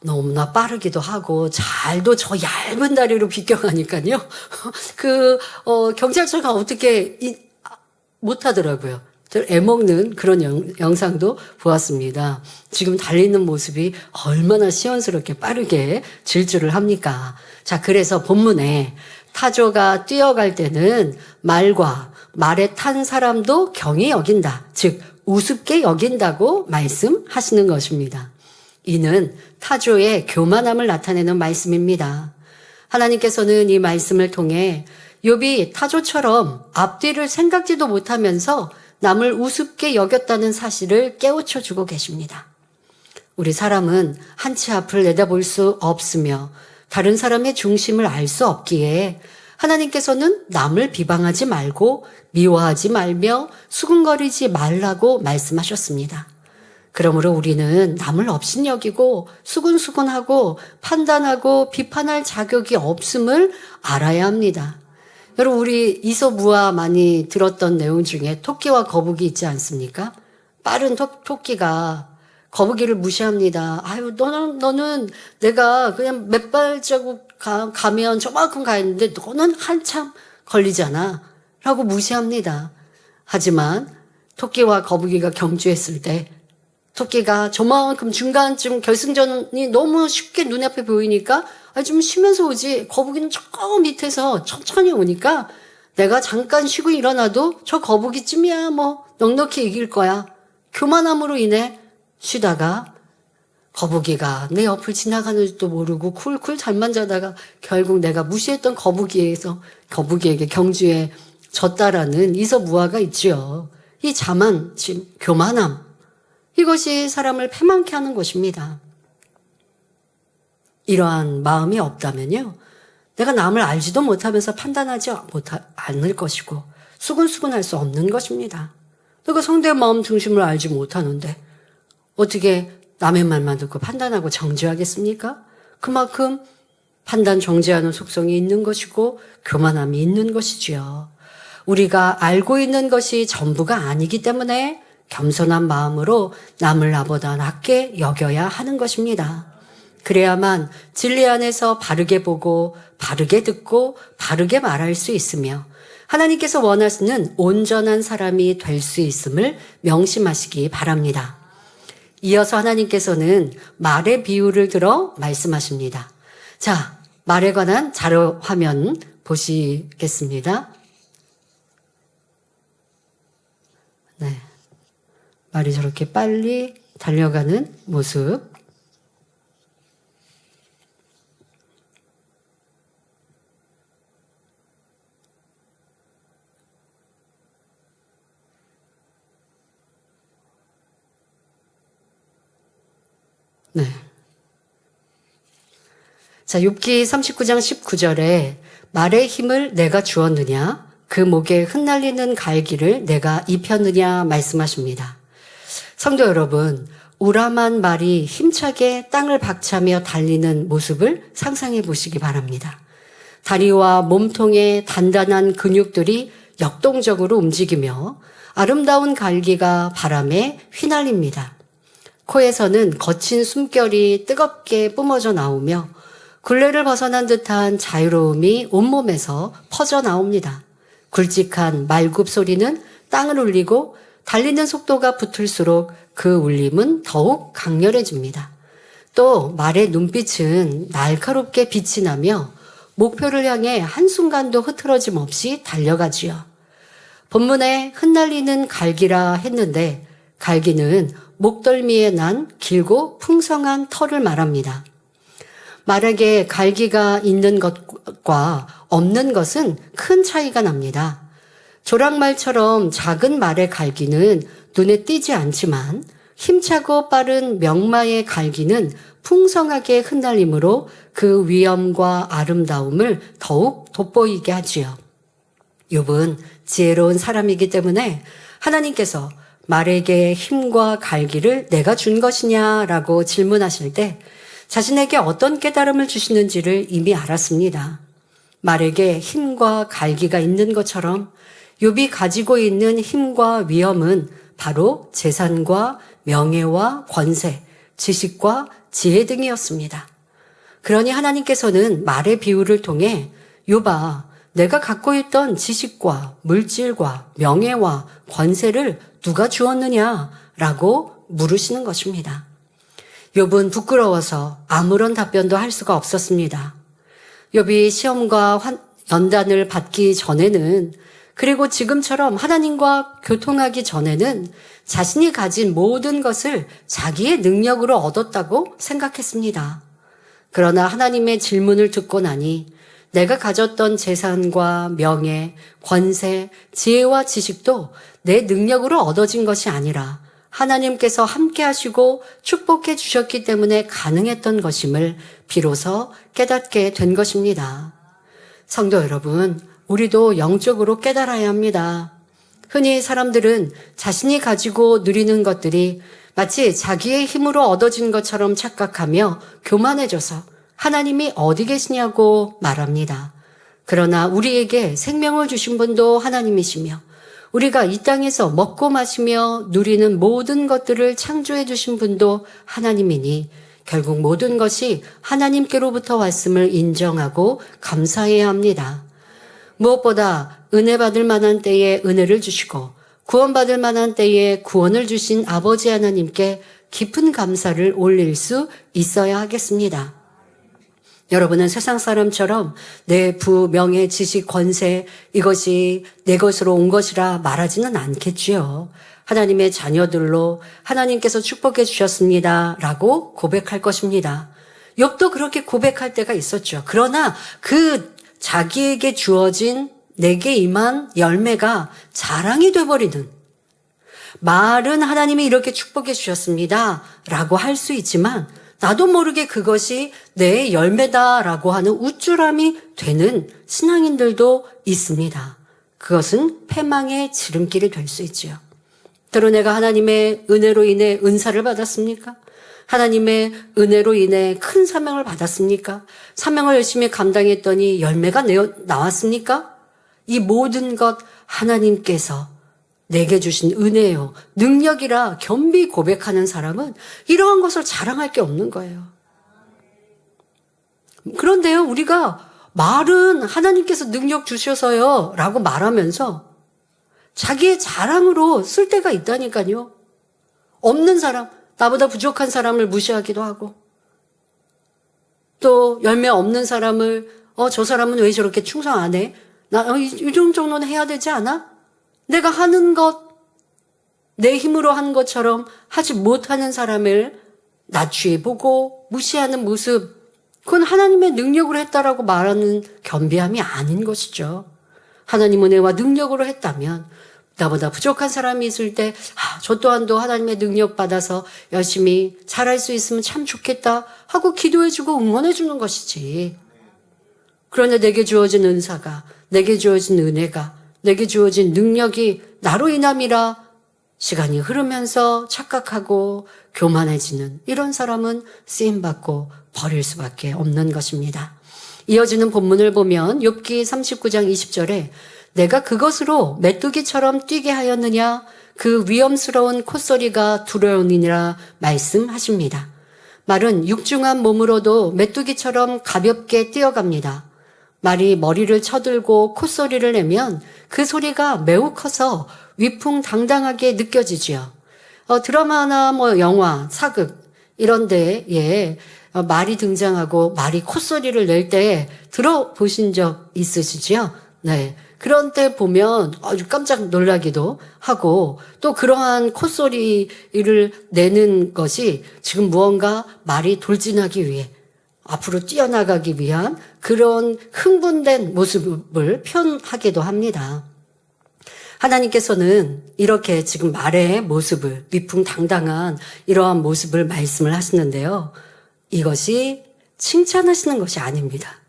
너무나 빠르기도 하고 잘도 저 얇은 다리로 비껴가니까요. 경찰차가 어떻게 못하더라고요. 애먹는 그런 영상도 보았습니다. 지금 달리는 모습이 얼마나 시원스럽게 빠르게 질주를 합니까? 자, 그래서 본문에 타조가 뛰어갈 때는 말에 탄 사람도 경히 여긴다. 즉, 우습게 여긴다고 말씀하시는 것입니다. 이는 타조의 교만함을 나타내는 말씀입니다. 하나님께서는 이 말씀을 통해 욥이 타조처럼 앞뒤를 생각지도 못하면서 남을 우습게 여겼다는 사실을 깨우쳐 주고 계십니다. 우리 사람은 한치 앞을 내다볼 수 없으며 다른 사람의 중심을 알 수 없기에 하나님께서는 남을 비방하지 말고 미워하지 말며 수군거리지 말라고 말씀하셨습니다. 그러므로 우리는 남을 업신여기고 수군수군하고 판단하고 비판할 자격이 없음을 알아야 합니다. 여러분, 우리 이솝우화 많이 들었던 내용 중에 토끼와 거북이 있지 않습니까? 빠른 토끼가 거북이를 무시합니다. 아유, 너는 내가 그냥 몇 발자국 가면 저만큼 가 있는데 너는 한참 걸리잖아. 라고 무시합니다. 하지만 토끼와 거북이가 경주했을 때 토끼가 저만큼 중간쯤 결승전이 너무 쉽게 눈앞에 보이니까 좀 쉬면서 오지. 거북이는 저 밑에서 천천히 오니까 내가 잠깐 쉬고 일어나도 저 거북이쯤이야 뭐 넉넉히 이길 거야. 교만함으로 인해 쉬다가 거북이가 내 옆을 지나가는 줄도 모르고 쿨쿨 잠만 자다가 결국 내가 무시했던 거북이에게 경주에 졌다라는 이솝우화가 있지요. 이 자만심, 교만함, 이것이 사람을 패망케 하는 것입니다. 이러한 마음이 없다면요, 내가 남을 알지도 못하면서 판단하지 않을 것이고 수근수근할 수 없는 것입니다. 내가 상대의 마음 중심을 알지 못하는데 어떻게 남의 말만 듣고 판단하고 정죄하겠습니까? 그만큼 판단 정죄하는 속성이 있는 것이고 교만함이 있는 것이지요. 우리가 알고 있는 것이 전부가 아니기 때문에 겸손한 마음으로 남을 나보다 낮게 여겨야 하는 것입니다. 그래야만 진리 안에서 바르게 보고 바르게 듣고 바르게 말할 수 있으며 하나님께서 원하시는 온전한 사람이 될 수 있음을 명심하시기 바랍니다. 이어서 하나님께서는 말의 비유를 들어 말씀하십니다. 자, 말에 관한 자료 화면 보시겠습니다. 네, 말이 저렇게 빨리 달려가는 모습. 네. 자, 욥기 39장 19절에 말의 힘을 내가 주었느냐? 그 목에 흩날리는 갈기를 내가 입혔느냐? 말씀하십니다. 성도 여러분, 우람한 말이 힘차게 땅을 박차며 달리는 모습을 상상해 보시기 바랍니다. 다리와 몸통의 단단한 근육들이 역동적으로 움직이며 아름다운 갈기가 바람에 휘날립니다. 코에서는 거친 숨결이 뜨겁게 뿜어져 나오며 굴레를 벗어난 듯한 자유로움이 온몸에서 퍼져 나옵니다. 굵직한 말굽 소리는 땅을 울리고 달리는 속도가 붙을수록 그 울림은 더욱 강렬해집니다. 또 말의 눈빛은 날카롭게 빛이 나며 목표를 향해 한순간도 흐트러짐 없이 달려가지요. 본문에 흩날리는 갈기라 했는데 갈기는 목덜미에 난 길고 풍성한 털을 말합니다. 말에게 갈기가 있는 것과 없는 것은 큰 차이가 납니다. 조랑말처럼 작은 말의 갈기는 눈에 띄지 않지만 힘차고 빠른 명마의 갈기는 풍성하게 흩날림으로 그 위엄과 아름다움을 더욱 돋보이게 하지요. 욥은 지혜로운 사람이기 때문에 하나님께서 말에게 힘과 갈기를 내가 준 것이냐라고 질문하실 때 자신에게 어떤 깨달음을 주시는지를 이미 알았습니다. 말에게 힘과 갈기가 있는 것처럼 욥이 가지고 있는 힘과 위엄은 바로 재산과 명예와 권세, 지식과 지혜 등이었습니다. 그러니 하나님께서는 말의 비유를 통해 욥아, 내가 갖고 있던 지식과 물질과 명예와 권세를 누가 주었느냐라고 물으시는 것입니다. 욥은 부끄러워서 아무런 답변도 할 수가 없었습니다. 욥이 시험과 연단을 받기 전에는, 그리고 지금처럼 하나님과 교통하기 전에는 자신이 가진 모든 것을 자기의 능력으로 얻었다고 생각했습니다. 그러나 하나님의 질문을 듣고 나니 내가 가졌던 재산과 명예, 권세, 지혜와 지식도 내 능력으로 얻어진 것이 아니라 하나님께서 함께 하시고 축복해 주셨기 때문에 가능했던 것임을 비로소 깨닫게 된 것입니다. 성도 여러분, 우리도 영적으로 깨달아야 합니다. 흔히 사람들은 자신이 가지고 누리는 것들이 마치 자기의 힘으로 얻어진 것처럼 착각하며 교만해져서 하나님이 어디 계시냐고 말합니다. 그러나 우리에게 생명을 주신 분도 하나님이시며 우리가 이 땅에서 먹고 마시며 누리는 모든 것들을 창조해 주신 분도 하나님이니 결국 모든 것이 하나님께로부터 왔음을 인정하고 감사해야 합니다. 무엇보다 은혜 받을 만한 때에 은혜를 주시고 구원받을 만한 때에 구원을 주신 아버지 하나님께 깊은 감사를 올릴 수 있어야 하겠습니다. 여러분은 세상 사람처럼 내 부, 명예, 지식, 권세 이것이 내 것으로 온 것이라 말하지는 않겠지요. 하나님의 자녀들로 하나님께서 축복해 주셨습니다 라고 고백할 것입니다. 욥도 그렇게 고백할 때가 있었죠. 그러나 그 자기에게 주어진 내게 임한 열매가 자랑이 돼버리는, 말은 하나님이 이렇게 축복해 주셨습니다 라고 할 수 있지만 나도 모르게 그것이 내 열매다라고 하는 우쭐함이 되는 신앙인들도 있습니다. 그것은 패망의 지름길이 될 수 있지요. 때로 내가 하나님의 은혜로 인해 은사를 받았습니까? 하나님의 은혜로 인해 큰 사명을 받았습니까? 사명을 열심히 감당했더니 열매가 나왔습니까? 이 모든 것 하나님께서 내게 주신 은혜요, 능력이라 겸비 고백하는 사람은 이러한 것을 자랑할 게 없는 거예요. 그런데요, 우리가 말은 하나님께서 능력 주셔서요 라고 말하면서 자기의 자랑으로 쓸 때가 있다니까요. 없는 사람, 나보다 부족한 사람을 무시하기도 하고 또 열매 없는 사람을 저 사람은 왜 저렇게 충성 안 해? 나 이 정도는 해야 되지 않아? 내가 하는 것, 내 힘으로 한 것처럼 하지 못하는 사람을 낮추어 보고 무시하는 모습, 그건 하나님의 능력으로 했다라고 말하는 겸비함이 아닌 것이죠. 하나님 은혜와 능력으로 했다면 나보다 부족한 사람이 있을 때 저 또한도 하나님의 능력 받아서 열심히 잘할 수 있으면 참 좋겠다 하고 기도해주고 응원해주는 것이지. 그런데 내게 주어진 은사가, 내게 주어진 은혜가, 내게 주어진 능력이 나로 인함이라 시간이 흐르면서 착각하고 교만해지는 이런 사람은 쓰임받고 버릴 수밖에 없는 것입니다. 이어지는 본문을 보면 욥기 39장 20절에 내가 그것으로 메뚜기처럼 뛰게 하였느냐 그 위험스러운 콧소리가 두려우니라 말씀하십니다. 말은 육중한 몸으로도 메뚜기처럼 가볍게 뛰어갑니다. 말이 머리를 쳐들고 콧소리를 내면 그 소리가 매우 커서 위풍당당하게 느껴지지요. 드라마나 영화, 사극 이런 데에 말이 등장하고 말이 콧소리를 낼 때 들어보신 적 있으시지요? 네. 그런 때 보면 아주 깜짝 놀라기도 하고 또 그러한 콧소리를 내는 것이 지금 무언가 말이 돌진하기 위해 앞으로 뛰어나가기 위한 그런 흥분된 모습을 표현하기도 합니다. 하나님께서는 이렇게 지금 말의 모습을, 위풍당당한 이러한 모습을 말씀을 하시는데요. 이것이 칭찬하시는 것이 아닙니다.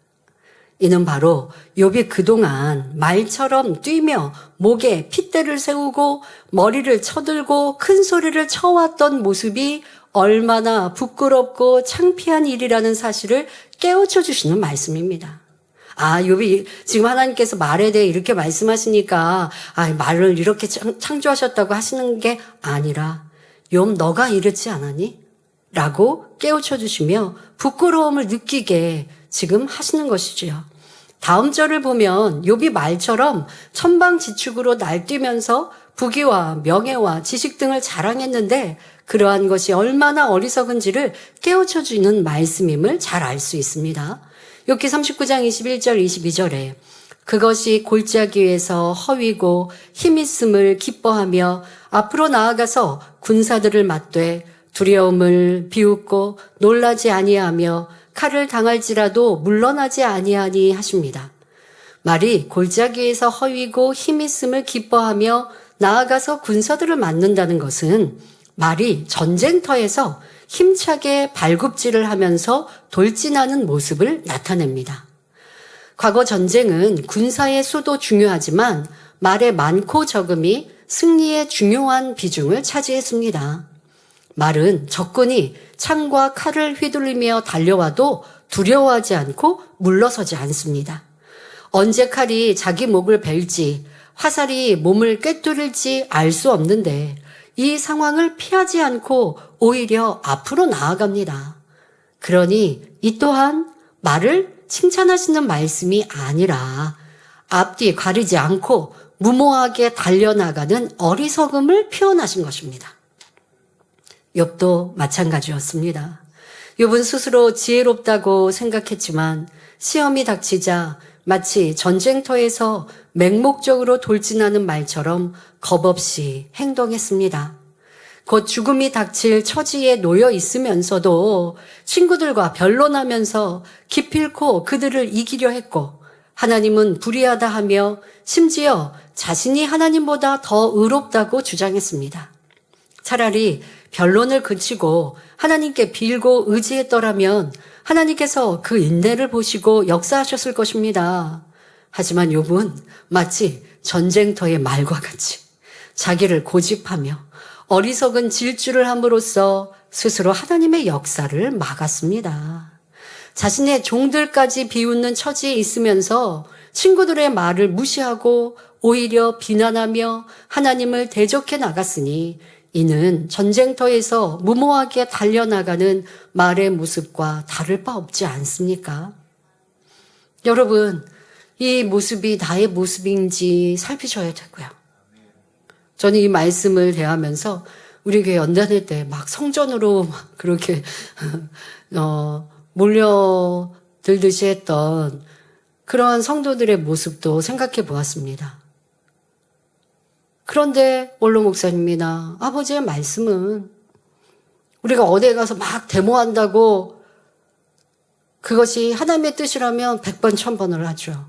이는 바로 욥이 그동안 말처럼 뛰며 목에 핏대를 세우고 머리를 쳐들고 큰 소리를 쳐왔던 모습이 얼마나 부끄럽고 창피한 일이라는 사실을 깨우쳐 주시는 말씀입니다. 욥이 지금 하나님께서 말에 대해 이렇게 말씀하시니까 말을 이렇게 창조하셨다고 하시는 게 아니라 욥 너가 이렇지 않았니? 라고 깨우쳐 주시며 부끄러움을 느끼게 지금 하시는 것이지요. 다음 절을 보면 욥이 말처럼 천방지축으로 날뛰면서 부귀와 명예와 지식 등을 자랑했는데 그러한 것이 얼마나 어리석은지를 깨우쳐 주는 말씀임을 잘 알 수 있습니다. 욥기 39장 21절 22절에 그것이 골짜기 위에서 허위고 힘있음을 기뻐하며 앞으로 나아가서 군사들을 맞되 두려움을 비웃고 놀라지 아니하며 칼을 당할지라도 물러나지 아니하니 하십니다. 말이 골짜기에서 허위고 힘있음을 기뻐하며 나아가서 군사들을 맞는다는 것은 말이 전쟁터에서 힘차게 발굽질을 하면서 돌진하는 모습을 나타냅니다. 과거 전쟁은 군사의 수도 중요하지만 말의 많고 적음이 승리에 중요한 비중을 차지했습니다. 말은 적군이 창과 칼을 휘둘리며 달려와도 두려워하지 않고 물러서지 않습니다. 언제 칼이 자기 목을 벨지 화살이 몸을 꿰뚫을지 알 수 없는데 이 상황을 피하지 않고 오히려 앞으로 나아갑니다. 그러니 이 또한 말을 칭찬하시는 말씀이 아니라 앞뒤 가리지 않고 무모하게 달려나가는 어리석음을 표현하신 것입니다. 욥도 마찬가지였습니다. 욥은 스스로 지혜롭다고 생각했지만 시험이 닥치자 마치 전쟁터에서 맹목적으로 돌진하는 말처럼 겁없이 행동했습니다. 곧 죽음이 닥칠 처지에 놓여 있으면서도 친구들과 변론하면서 기필코 그들을 이기려 했고 하나님은 불의하다 하며 심지어 자신이 하나님보다 더 의롭다고 주장했습니다. 차라리 변론을 그치고 하나님께 빌고 의지했더라면 하나님께서 그 인내를 보시고 역사하셨을 것입니다. 하지만 욥은 마치 전쟁터의 말과 같이 자기를 고집하며 어리석은 질주를 함으로써 스스로 하나님의 역사를 막았습니다. 자신의 종들까지 비웃는 처지에 있으면서 친구들의 말을 무시하고 오히려 비난하며 하나님을 대적해 나갔으니 이는 전쟁터에서 무모하게 달려나가는 말의 모습과 다를 바 없지 않습니까? 여러분, 이 모습이 나의 모습인지 살피셔야 되고요. 저는 이 말씀을 대하면서 우리 교회 연단회 때 막 성전으로 막 그렇게 몰려들듯이 했던 그러한 성도들의 모습도 생각해 보았습니다. 그런데 원로 목사님이나 아버지의 말씀은 우리가 어디에 가서 막 데모한다고 그것이 하나님의 뜻이라면 100번 1000번을 하죠.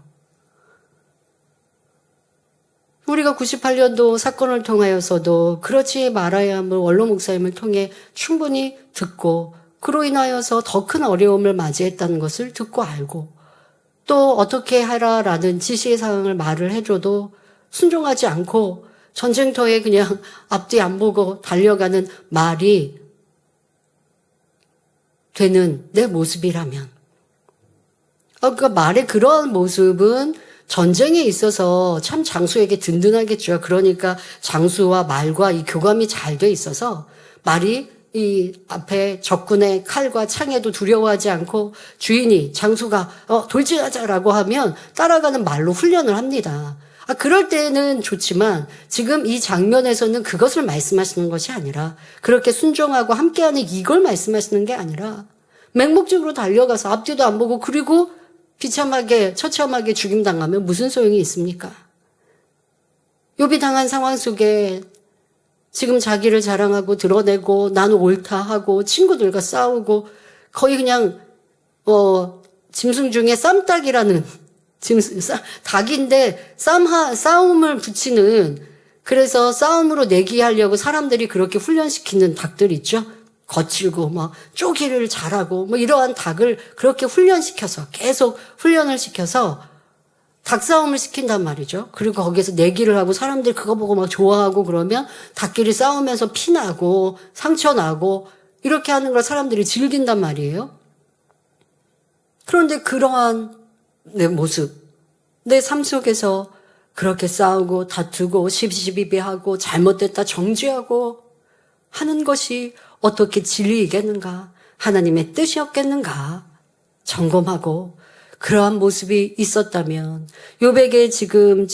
우리가 98년도 사건을 통하여서도 그렇지 말아야 함을 원로 목사님을 통해 충분히 듣고 그로 인하여서 더 큰 어려움을 맞이했다는 것을 듣고 알고 또 어떻게 하라라는 지시의 사항을 말을 해줘도 순종하지 않고 전쟁터에 그냥 앞뒤 안 보고 달려가는 말이 되는 내 모습이라면 그러니까 말의 그러한 모습은 전쟁에 있어서 참 장수에게 든든하겠죠. 그러니까 장수와 말과 이 교감이 잘 돼 있어서 말이 이 앞에 적군의 칼과 창에도 두려워하지 않고 주인이 장수가 돌진하자라고 하면 따라가는 말로 훈련을 합니다. 그럴 때는 좋지만 지금 이 장면에서는 그것을 말씀하시는 것이 아니라 그렇게 순종하고 함께하는 이걸 말씀하시는 게 아니라 맹목적으로 달려가서 앞뒤도 안 보고 그리고 비참하게 처참하게 죽임당하면 무슨 소용이 있습니까? 욥이 당한 상황 속에 지금 자기를 자랑하고 드러내고 나는 옳다 하고 친구들과 싸우고 거의 그냥 짐승 중에 쌈딱이라는 지금 닭인데 싸움을 붙이는, 그래서 싸움으로 내기하려고 사람들이 그렇게 훈련시키는 닭들 있죠? 거칠고 막 쪼기를 잘하고 뭐 이러한 닭을 그렇게 훈련시켜서 계속 훈련을 시켜서 닭싸움을 시킨단 말이죠. 그리고 거기에서 내기를 하고 사람들이 그거 보고 막 좋아하고 그러면 닭끼리 싸우면서 피나고 상처 나고 이렇게 하는 걸 사람들이 즐긴단 말이에요. 그런데 그러한 내 모습, 내 삶 속에서 그렇게 싸우고 다투고 시비비비하고 잘못됐다 정죄하고 하는 것이 어떻게 진리이겠는가? 하나님의 뜻이었겠는가? 점검하고 그러한 모습이 있었다면 욥에게 지금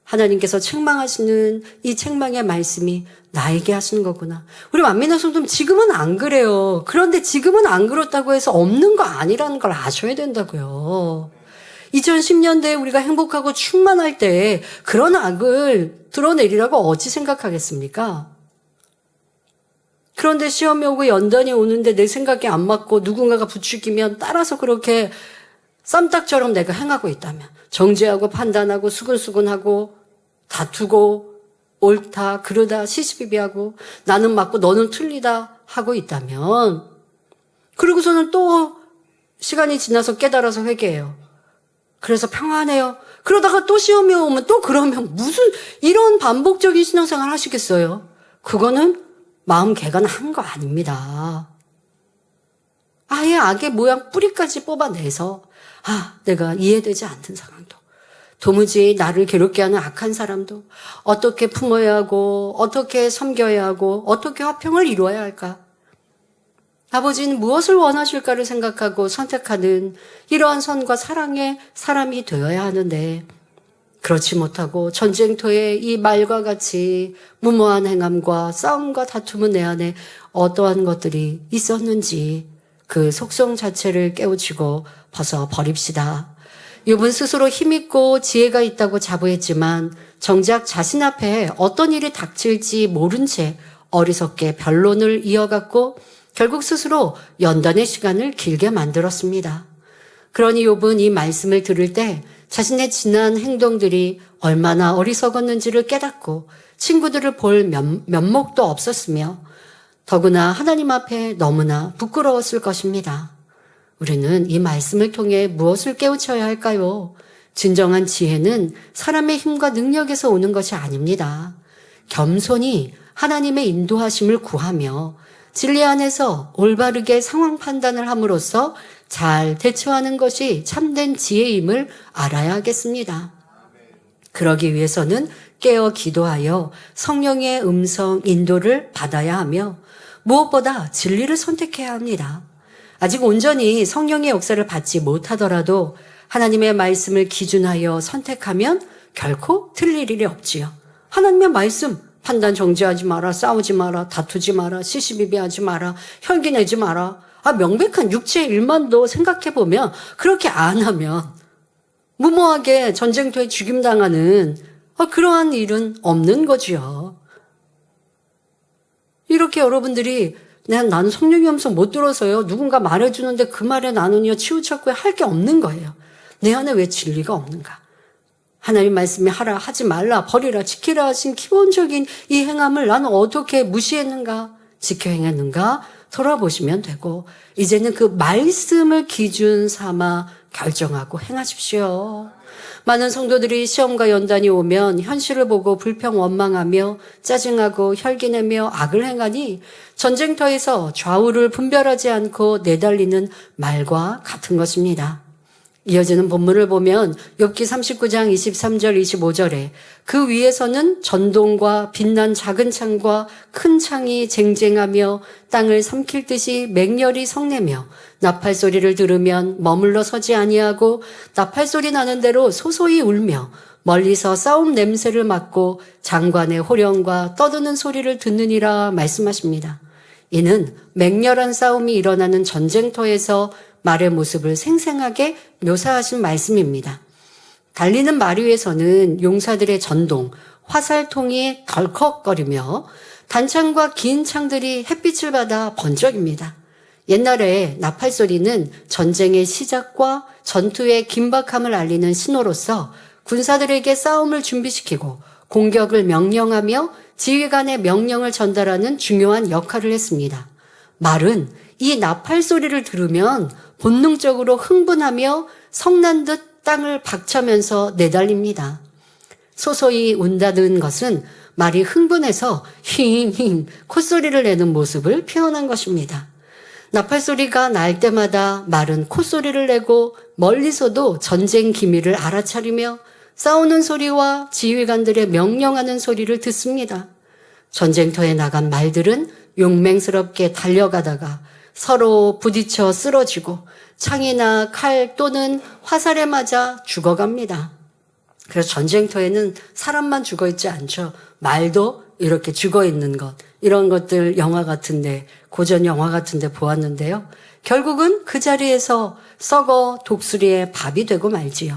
하나님께서 책망하시는 이 책망의 말씀이 나에게 하시는 거구나. 우리 만민의 성도는 지금은 안 그래요. 그런데 지금은 안 그렇다고 해서 없는 거 아니라는 걸 아셔야 된다고요. 2010년대에 우리가 행복하고 충만할 때 그런 악을 드러내리라고 어찌 생각하겠습니까? 그런데 시험이 오고 연단이 오는데 내 생각이 안 맞고 누군가가 부추기면 따라서 그렇게 쌈딱처럼 내가 행하고 있다면, 정죄하고 판단하고 수근수근하고 다투고 옳다 그르다 시시비비하고 나는 맞고 너는 틀리다 하고 있다면, 그리고서는 또 시간이 지나서 깨달아서 회개해요. 그래서 평안해요. 그러다가 또 시험이 오면 또 그러면 무슨 이런 반복적인 신앙생활 하시겠어요? 그거는 마음 개간한 거 아닙니다. 아예 악의 모양 뿌리까지 뽑아내서 내가 이해되지 않는 상황도, 도무지 나를 괴롭게 하는 악한 사람도 어떻게 품어야 하고 어떻게 섬겨야 하고 어떻게 화평을 이루어야 할까? 아버지는 무엇을 원하실까를 생각하고 선택하는 이러한 선과 사랑의 사람이 되어야 하는데, 그렇지 못하고 전쟁터에 이 말과 같이 무모한 행함과 싸움과 다툼은 내 안에 어떠한 것들이 있었는지 그 속성 자체를 깨우치고 벗어버립시다. 욥은 스스로 힘있고 지혜가 있다고 자부했지만 정작 자신 앞에 어떤 일이 닥칠지 모른 채 어리석게 변론을 이어갔고 결국 스스로 연단의 시간을 길게 만들었습니다. 그러니 욥은 이 말씀을 들을 때 자신의 지난 행동들이 얼마나 어리석었는지를 깨닫고 친구들을 볼 면목도 없었으며 더구나 하나님 앞에 너무나 부끄러웠을 것입니다. 우리는 이 말씀을 통해 무엇을 깨우쳐야 할까요? 진정한 지혜는 사람의 힘과 능력에서 오는 것이 아닙니다. 겸손히 하나님의 인도하심을 구하며 진리 안에서 올바르게 상황 판단을 함으로써 잘 대처하는 것이 참된 지혜임을 알아야 하겠습니다. 그러기 위해서는 깨어 기도하여 성령의 음성 인도를 받아야 하며 무엇보다 진리를 선택해야 합니다. 아직 온전히 성령의 역사를 받지 못하더라도 하나님의 말씀을 기준하여 선택하면 결코 틀릴 일이 없지요. 하나님의 말씀, 판단 정죄하지 마라, 싸우지 마라, 다투지 마라, 시시비비하지 마라, 혈기내지 마라. 명백한 육체의 일만도 생각해보면 그렇게 안 하면 무모하게 전쟁터에 죽임당하는 그러한 일은 없는 거지요. 이렇게 여러분들이 나는 성령의 음성 못 들어서요. 누군가 말해주는데 그 말에 나는요 치우쳤고요 할 게 없는 거예요. 내 안에 왜 진리가 없는가? 하나님 말씀이 하라, 하지 말라, 버리라, 지키라 하신 기본적인 이 행함을 나는 어떻게 무시했는가, 지켜 행했는가 돌아보시면 되고 이제는 그 말씀을 기준 삼아 결정하고 행하십시오. 많은 성도들이 시험과 연단이 오면 현실을 보고 불평 원망하며 짜증하고 혈기내며 악을 행하니 전쟁터에서 좌우를 분별하지 않고 내달리는 말과 같은 것입니다. 이어지는 본문을 보면 욥기 39장 23절 25절에 그 위에서는 전동과 빛난 작은 창과 큰 창이 쟁쟁하며 땅을 삼킬 듯이 맹렬히 성내며 나팔 소리를 들으면 머물러 서지 아니하고 나팔 소리 나는 대로 소소히 울며 멀리서 싸움 냄새를 맡고 장관의 호령과 떠드는 소리를 듣느니라 말씀하십니다. 이는 맹렬한 싸움이 일어나는 전쟁터에서 말의 모습을 생생하게 묘사하신 말씀입니다. 달리는 말 위에서는 용사들의 전동, 화살통이 덜컥거리며 단창과 긴 창들이 햇빛을 받아 번쩍입니다. 옛날에 나팔 소리는 전쟁의 시작과 전투의 긴박함을 알리는 신호로서 군사들에게 싸움을 준비시키고 공격을 명령하며 지휘관의 명령을 전달하는 중요한 역할을 했습니다. 말은 이 나팔 소리를 들으면 본능적으로 흥분하며 성난 듯 땅을 박차면서 내달립니다. 소소히 운다는 것은 말이 흥분해서 힝힝 콧소리를 내는 모습을 표현한 것입니다. 나팔 소리가 날 때마다 말은 콧소리를 내고 멀리서도 전쟁 기밀을 알아차리며 싸우는 소리와 지휘관들의 명령하는 소리를 듣습니다. 전쟁터에 나간 말들은 용맹스럽게 달려가다가 서로 부딪혀 쓰러지고 창이나 칼 또는 화살에 맞아 죽어갑니다. 그래서 전쟁터에는 사람만 죽어있지 않죠. 말도 이렇게 죽어있는 것, 이런 것들 영화 같은데, 고전 영화 같은데 보았는데요. 결국은 그 자리에서 썩어 독수리의 밥이 되고 말지요.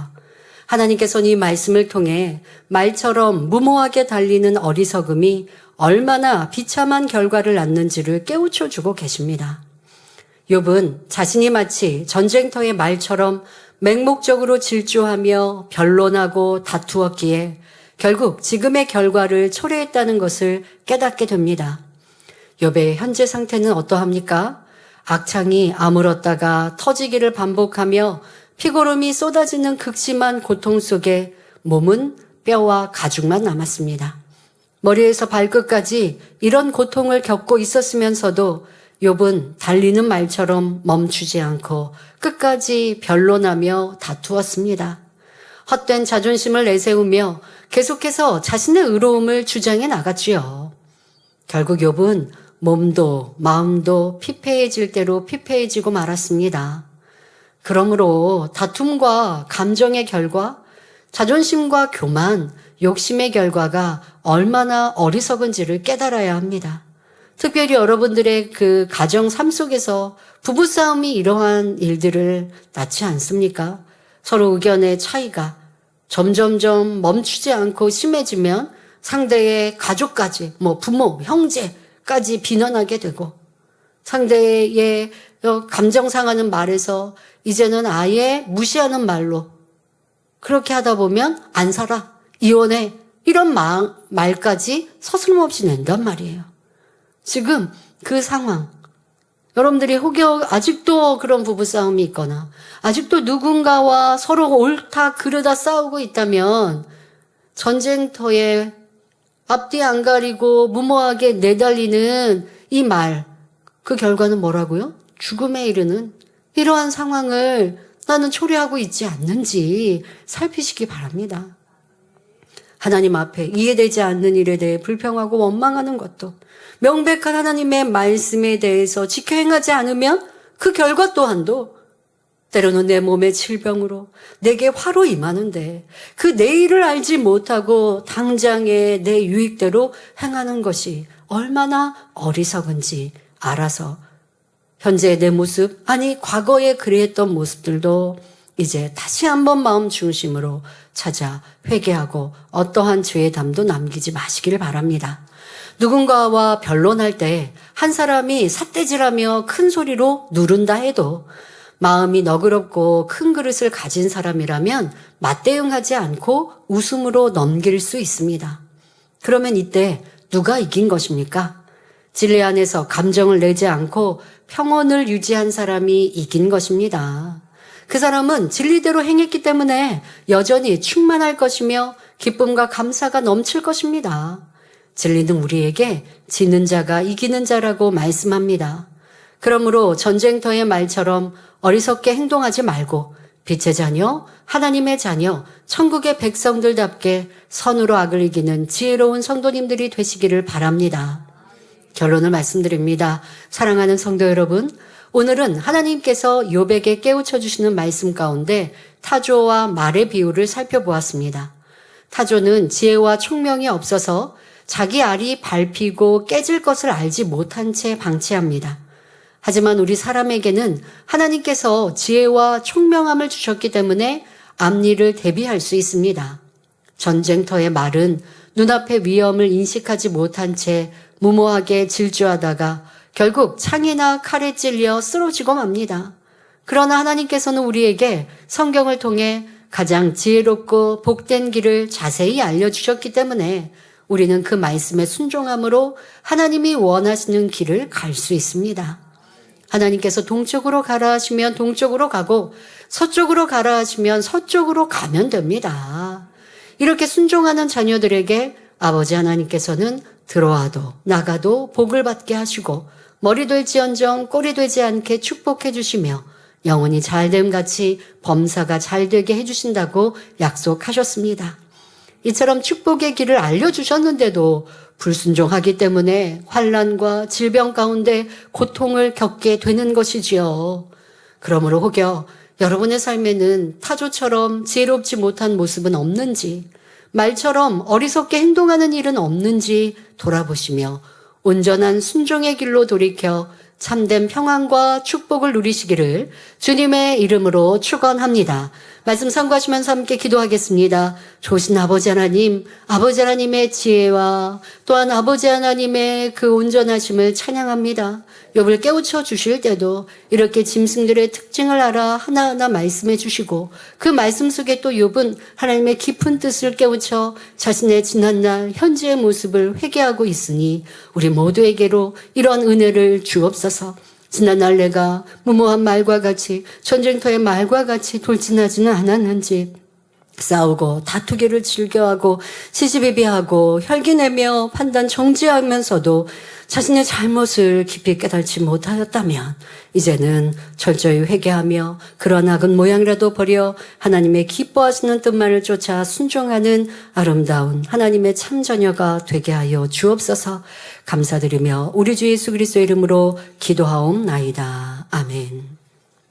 하나님께서는 이 말씀을 통해 말처럼 무모하게 달리는 어리석음이 얼마나 비참한 결과를 낳는지를 깨우쳐 주고 계십니다. 욥은 자신이 마치 전쟁터의 말처럼 맹목적으로 질주하며 변론하고 다투었기에 결국 지금의 결과를 초래했다는 것을 깨닫게 됩니다. 욥의 현재 상태는 어떠합니까? 악창이 아물었다가 터지기를 반복하며 피고름이 쏟아지는 극심한 고통 속에 몸은 뼈와 가죽만 남았습니다. 머리에서 발끝까지 이런 고통을 겪고 있었으면서도 욥은 달리는 말처럼 멈추지 않고 끝까지 변론하며 다투었습니다. 헛된 자존심을 내세우며 계속해서 자신의 의로움을 주장해 나갔지요. 결국 욥은 몸도 마음도 피폐해질 대로 피폐해지고 말았습니다. 그러므로 다툼과 감정의 결과, 자존심과 교만, 욕심의 결과가 얼마나 어리석은지를 깨달아야 합니다. 특별히 여러분들의 그 가정 삶 속에서 부부싸움이 이러한 일들을 낳지 않습니까? 서로 의견의 차이가 점점점 멈추지 않고 심해지면 상대의 가족까지, 부모, 형제까지 비난하게 되고 상대의 감정 상하는 말에서 이제는 아예 무시하는 말로 그렇게 하다 보면 안 살아, 이혼해, 이런 말까지 서슴없이 낸단 말이에요. 지금 그 상황, 여러분들이 아직도 그런 부부싸움이 있거나 아직도 누군가와 서로 옳다 그르다 싸우고 있다면 전쟁터에 앞뒤 안 가리고 무모하게 내달리는 이 말, 그 결과는 뭐라고요? 죽음에 이르는 이러한 상황을 나는 초래하고 있지 않는지 살피시기 바랍니다. 하나님 앞에 이해되지 않는 일에 대해 불평하고 원망하는 것도 명백한 하나님의 말씀에 대해서 지켜 행하지 않으면 그 결과 또한도 때로는 내 몸의 질병으로 내게 화로 임하는데 그 내일을 알지 못하고 당장의 내 유익대로 행하는 것이 얼마나 어리석은지 알아서 현재의 내 모습, 아니 과거에 그리했던 모습들도 이제 다시 한번 마음 중심으로 찾아 회개하고 어떠한 죄의 담도 남기지 마시기를 바랍니다. 누군가와 변론할 때 한 사람이 삿대질하며 큰 소리로 누른다 해도 마음이 너그럽고 큰 그릇을 가진 사람이라면 맞대응하지 않고 웃음으로 넘길 수 있습니다. 그러면 이때 누가 이긴 것입니까? 진리 안에서 감정을 내지 않고 평온을 유지한 사람이 이긴 것입니다. 그 사람은 진리대로 행했기 때문에 여전히 충만할 것이며 기쁨과 감사가 넘칠 것입니다. 진리는 우리에게 지는 자가 이기는 자라고 말씀합니다. 그러므로 전쟁터의 말처럼 어리석게 행동하지 말고 빛의 자녀, 하나님의 자녀, 천국의 백성들답게 선으로 악을 이기는 지혜로운 성도님들이 되시기를 바랍니다. 결론을 말씀드립니다. 사랑하는 성도 여러분, 오늘은 하나님께서 욥에게 깨우쳐 주시는 말씀 가운데 타조와 말의 비유를 살펴보았습니다. 타조는 지혜와 총명이 없어서 자기 알이 밟히고 깨질 것을 알지 못한 채 방치합니다. 하지만 우리 사람에게는 하나님께서 지혜와 총명함을 주셨기 때문에 앞일을 대비할 수 있습니다. 전쟁터의 말은 눈앞의 위험을 인식하지 못한 채 무모하게 질주하다가 결국 창이나 칼에 찔려 쓰러지고 맙니다. 그러나 하나님께서는 우리에게 성경을 통해 가장 지혜롭고 복된 길을 자세히 알려주셨기 때문에 우리는 그 말씀에 순종함으로 하나님이 원하시는 길을 갈 수 있습니다. 하나님께서 동쪽으로 가라 하시면 동쪽으로 가고 서쪽으로 가라 하시면 서쪽으로 가면 됩니다. 이렇게 순종하는 자녀들에게 아버지 하나님께서는 들어와도 나가도 복을 받게 하시고 머리 될지언정 꼬리 되지 않게 축복해 주시며 영혼이 잘됨같이 범사가 잘되게 해주신다고 약속하셨습니다. 이처럼 축복의 길을 알려주셨는데도 불순종하기 때문에 환난과 질병 가운데 고통을 겪게 되는 것이지요. 그러므로 혹여 여러분의 삶에는 타조처럼 지혜롭지 못한 모습은 없는지, 말처럼 어리석게 행동하는 일은 없는지 돌아보시며 온전한 순종의 길로 돌이켜 참된 평안과 축복을 누리시기를 주님의 이름으로 축원합니다. 말씀 참고하시면서 함께 기도하겠습니다. 좋으신 아버지 하나님, 아버지 하나님의 지혜와 또한 아버지 하나님의 그 온전하심을 찬양합니다. 욥을 깨우쳐 주실 때도 이렇게 짐승들의 특징을 알아 하나하나 말씀해 주시고 그 말씀 속에 또 욥은 하나님의 깊은 뜻을 깨우쳐 자신의 지난날 현재의 모습을 회개하고 있으니 우리 모두에게로 이런 은혜를 주옵소서. 지난날 내가 무모한 말과 같이 전쟁터의 말과 같이 돌진하지는 않았는지 싸우고 다투기를 즐겨하고 시시비비하고 혈기내며 판단 정지하면서도 자신의 잘못을 깊이 깨달지 못하였다면 이제는 철저히 회개하며 그런 악은 모양이라도 버려 하나님의 기뻐하시는 뜻만을 쫓아 순종하는 아름다운 하나님의 참자녀가 되게 하여 주옵소서. 감사드리며 우리 주 예수 그리스도의 이름으로 기도하옵나이다. 아멘.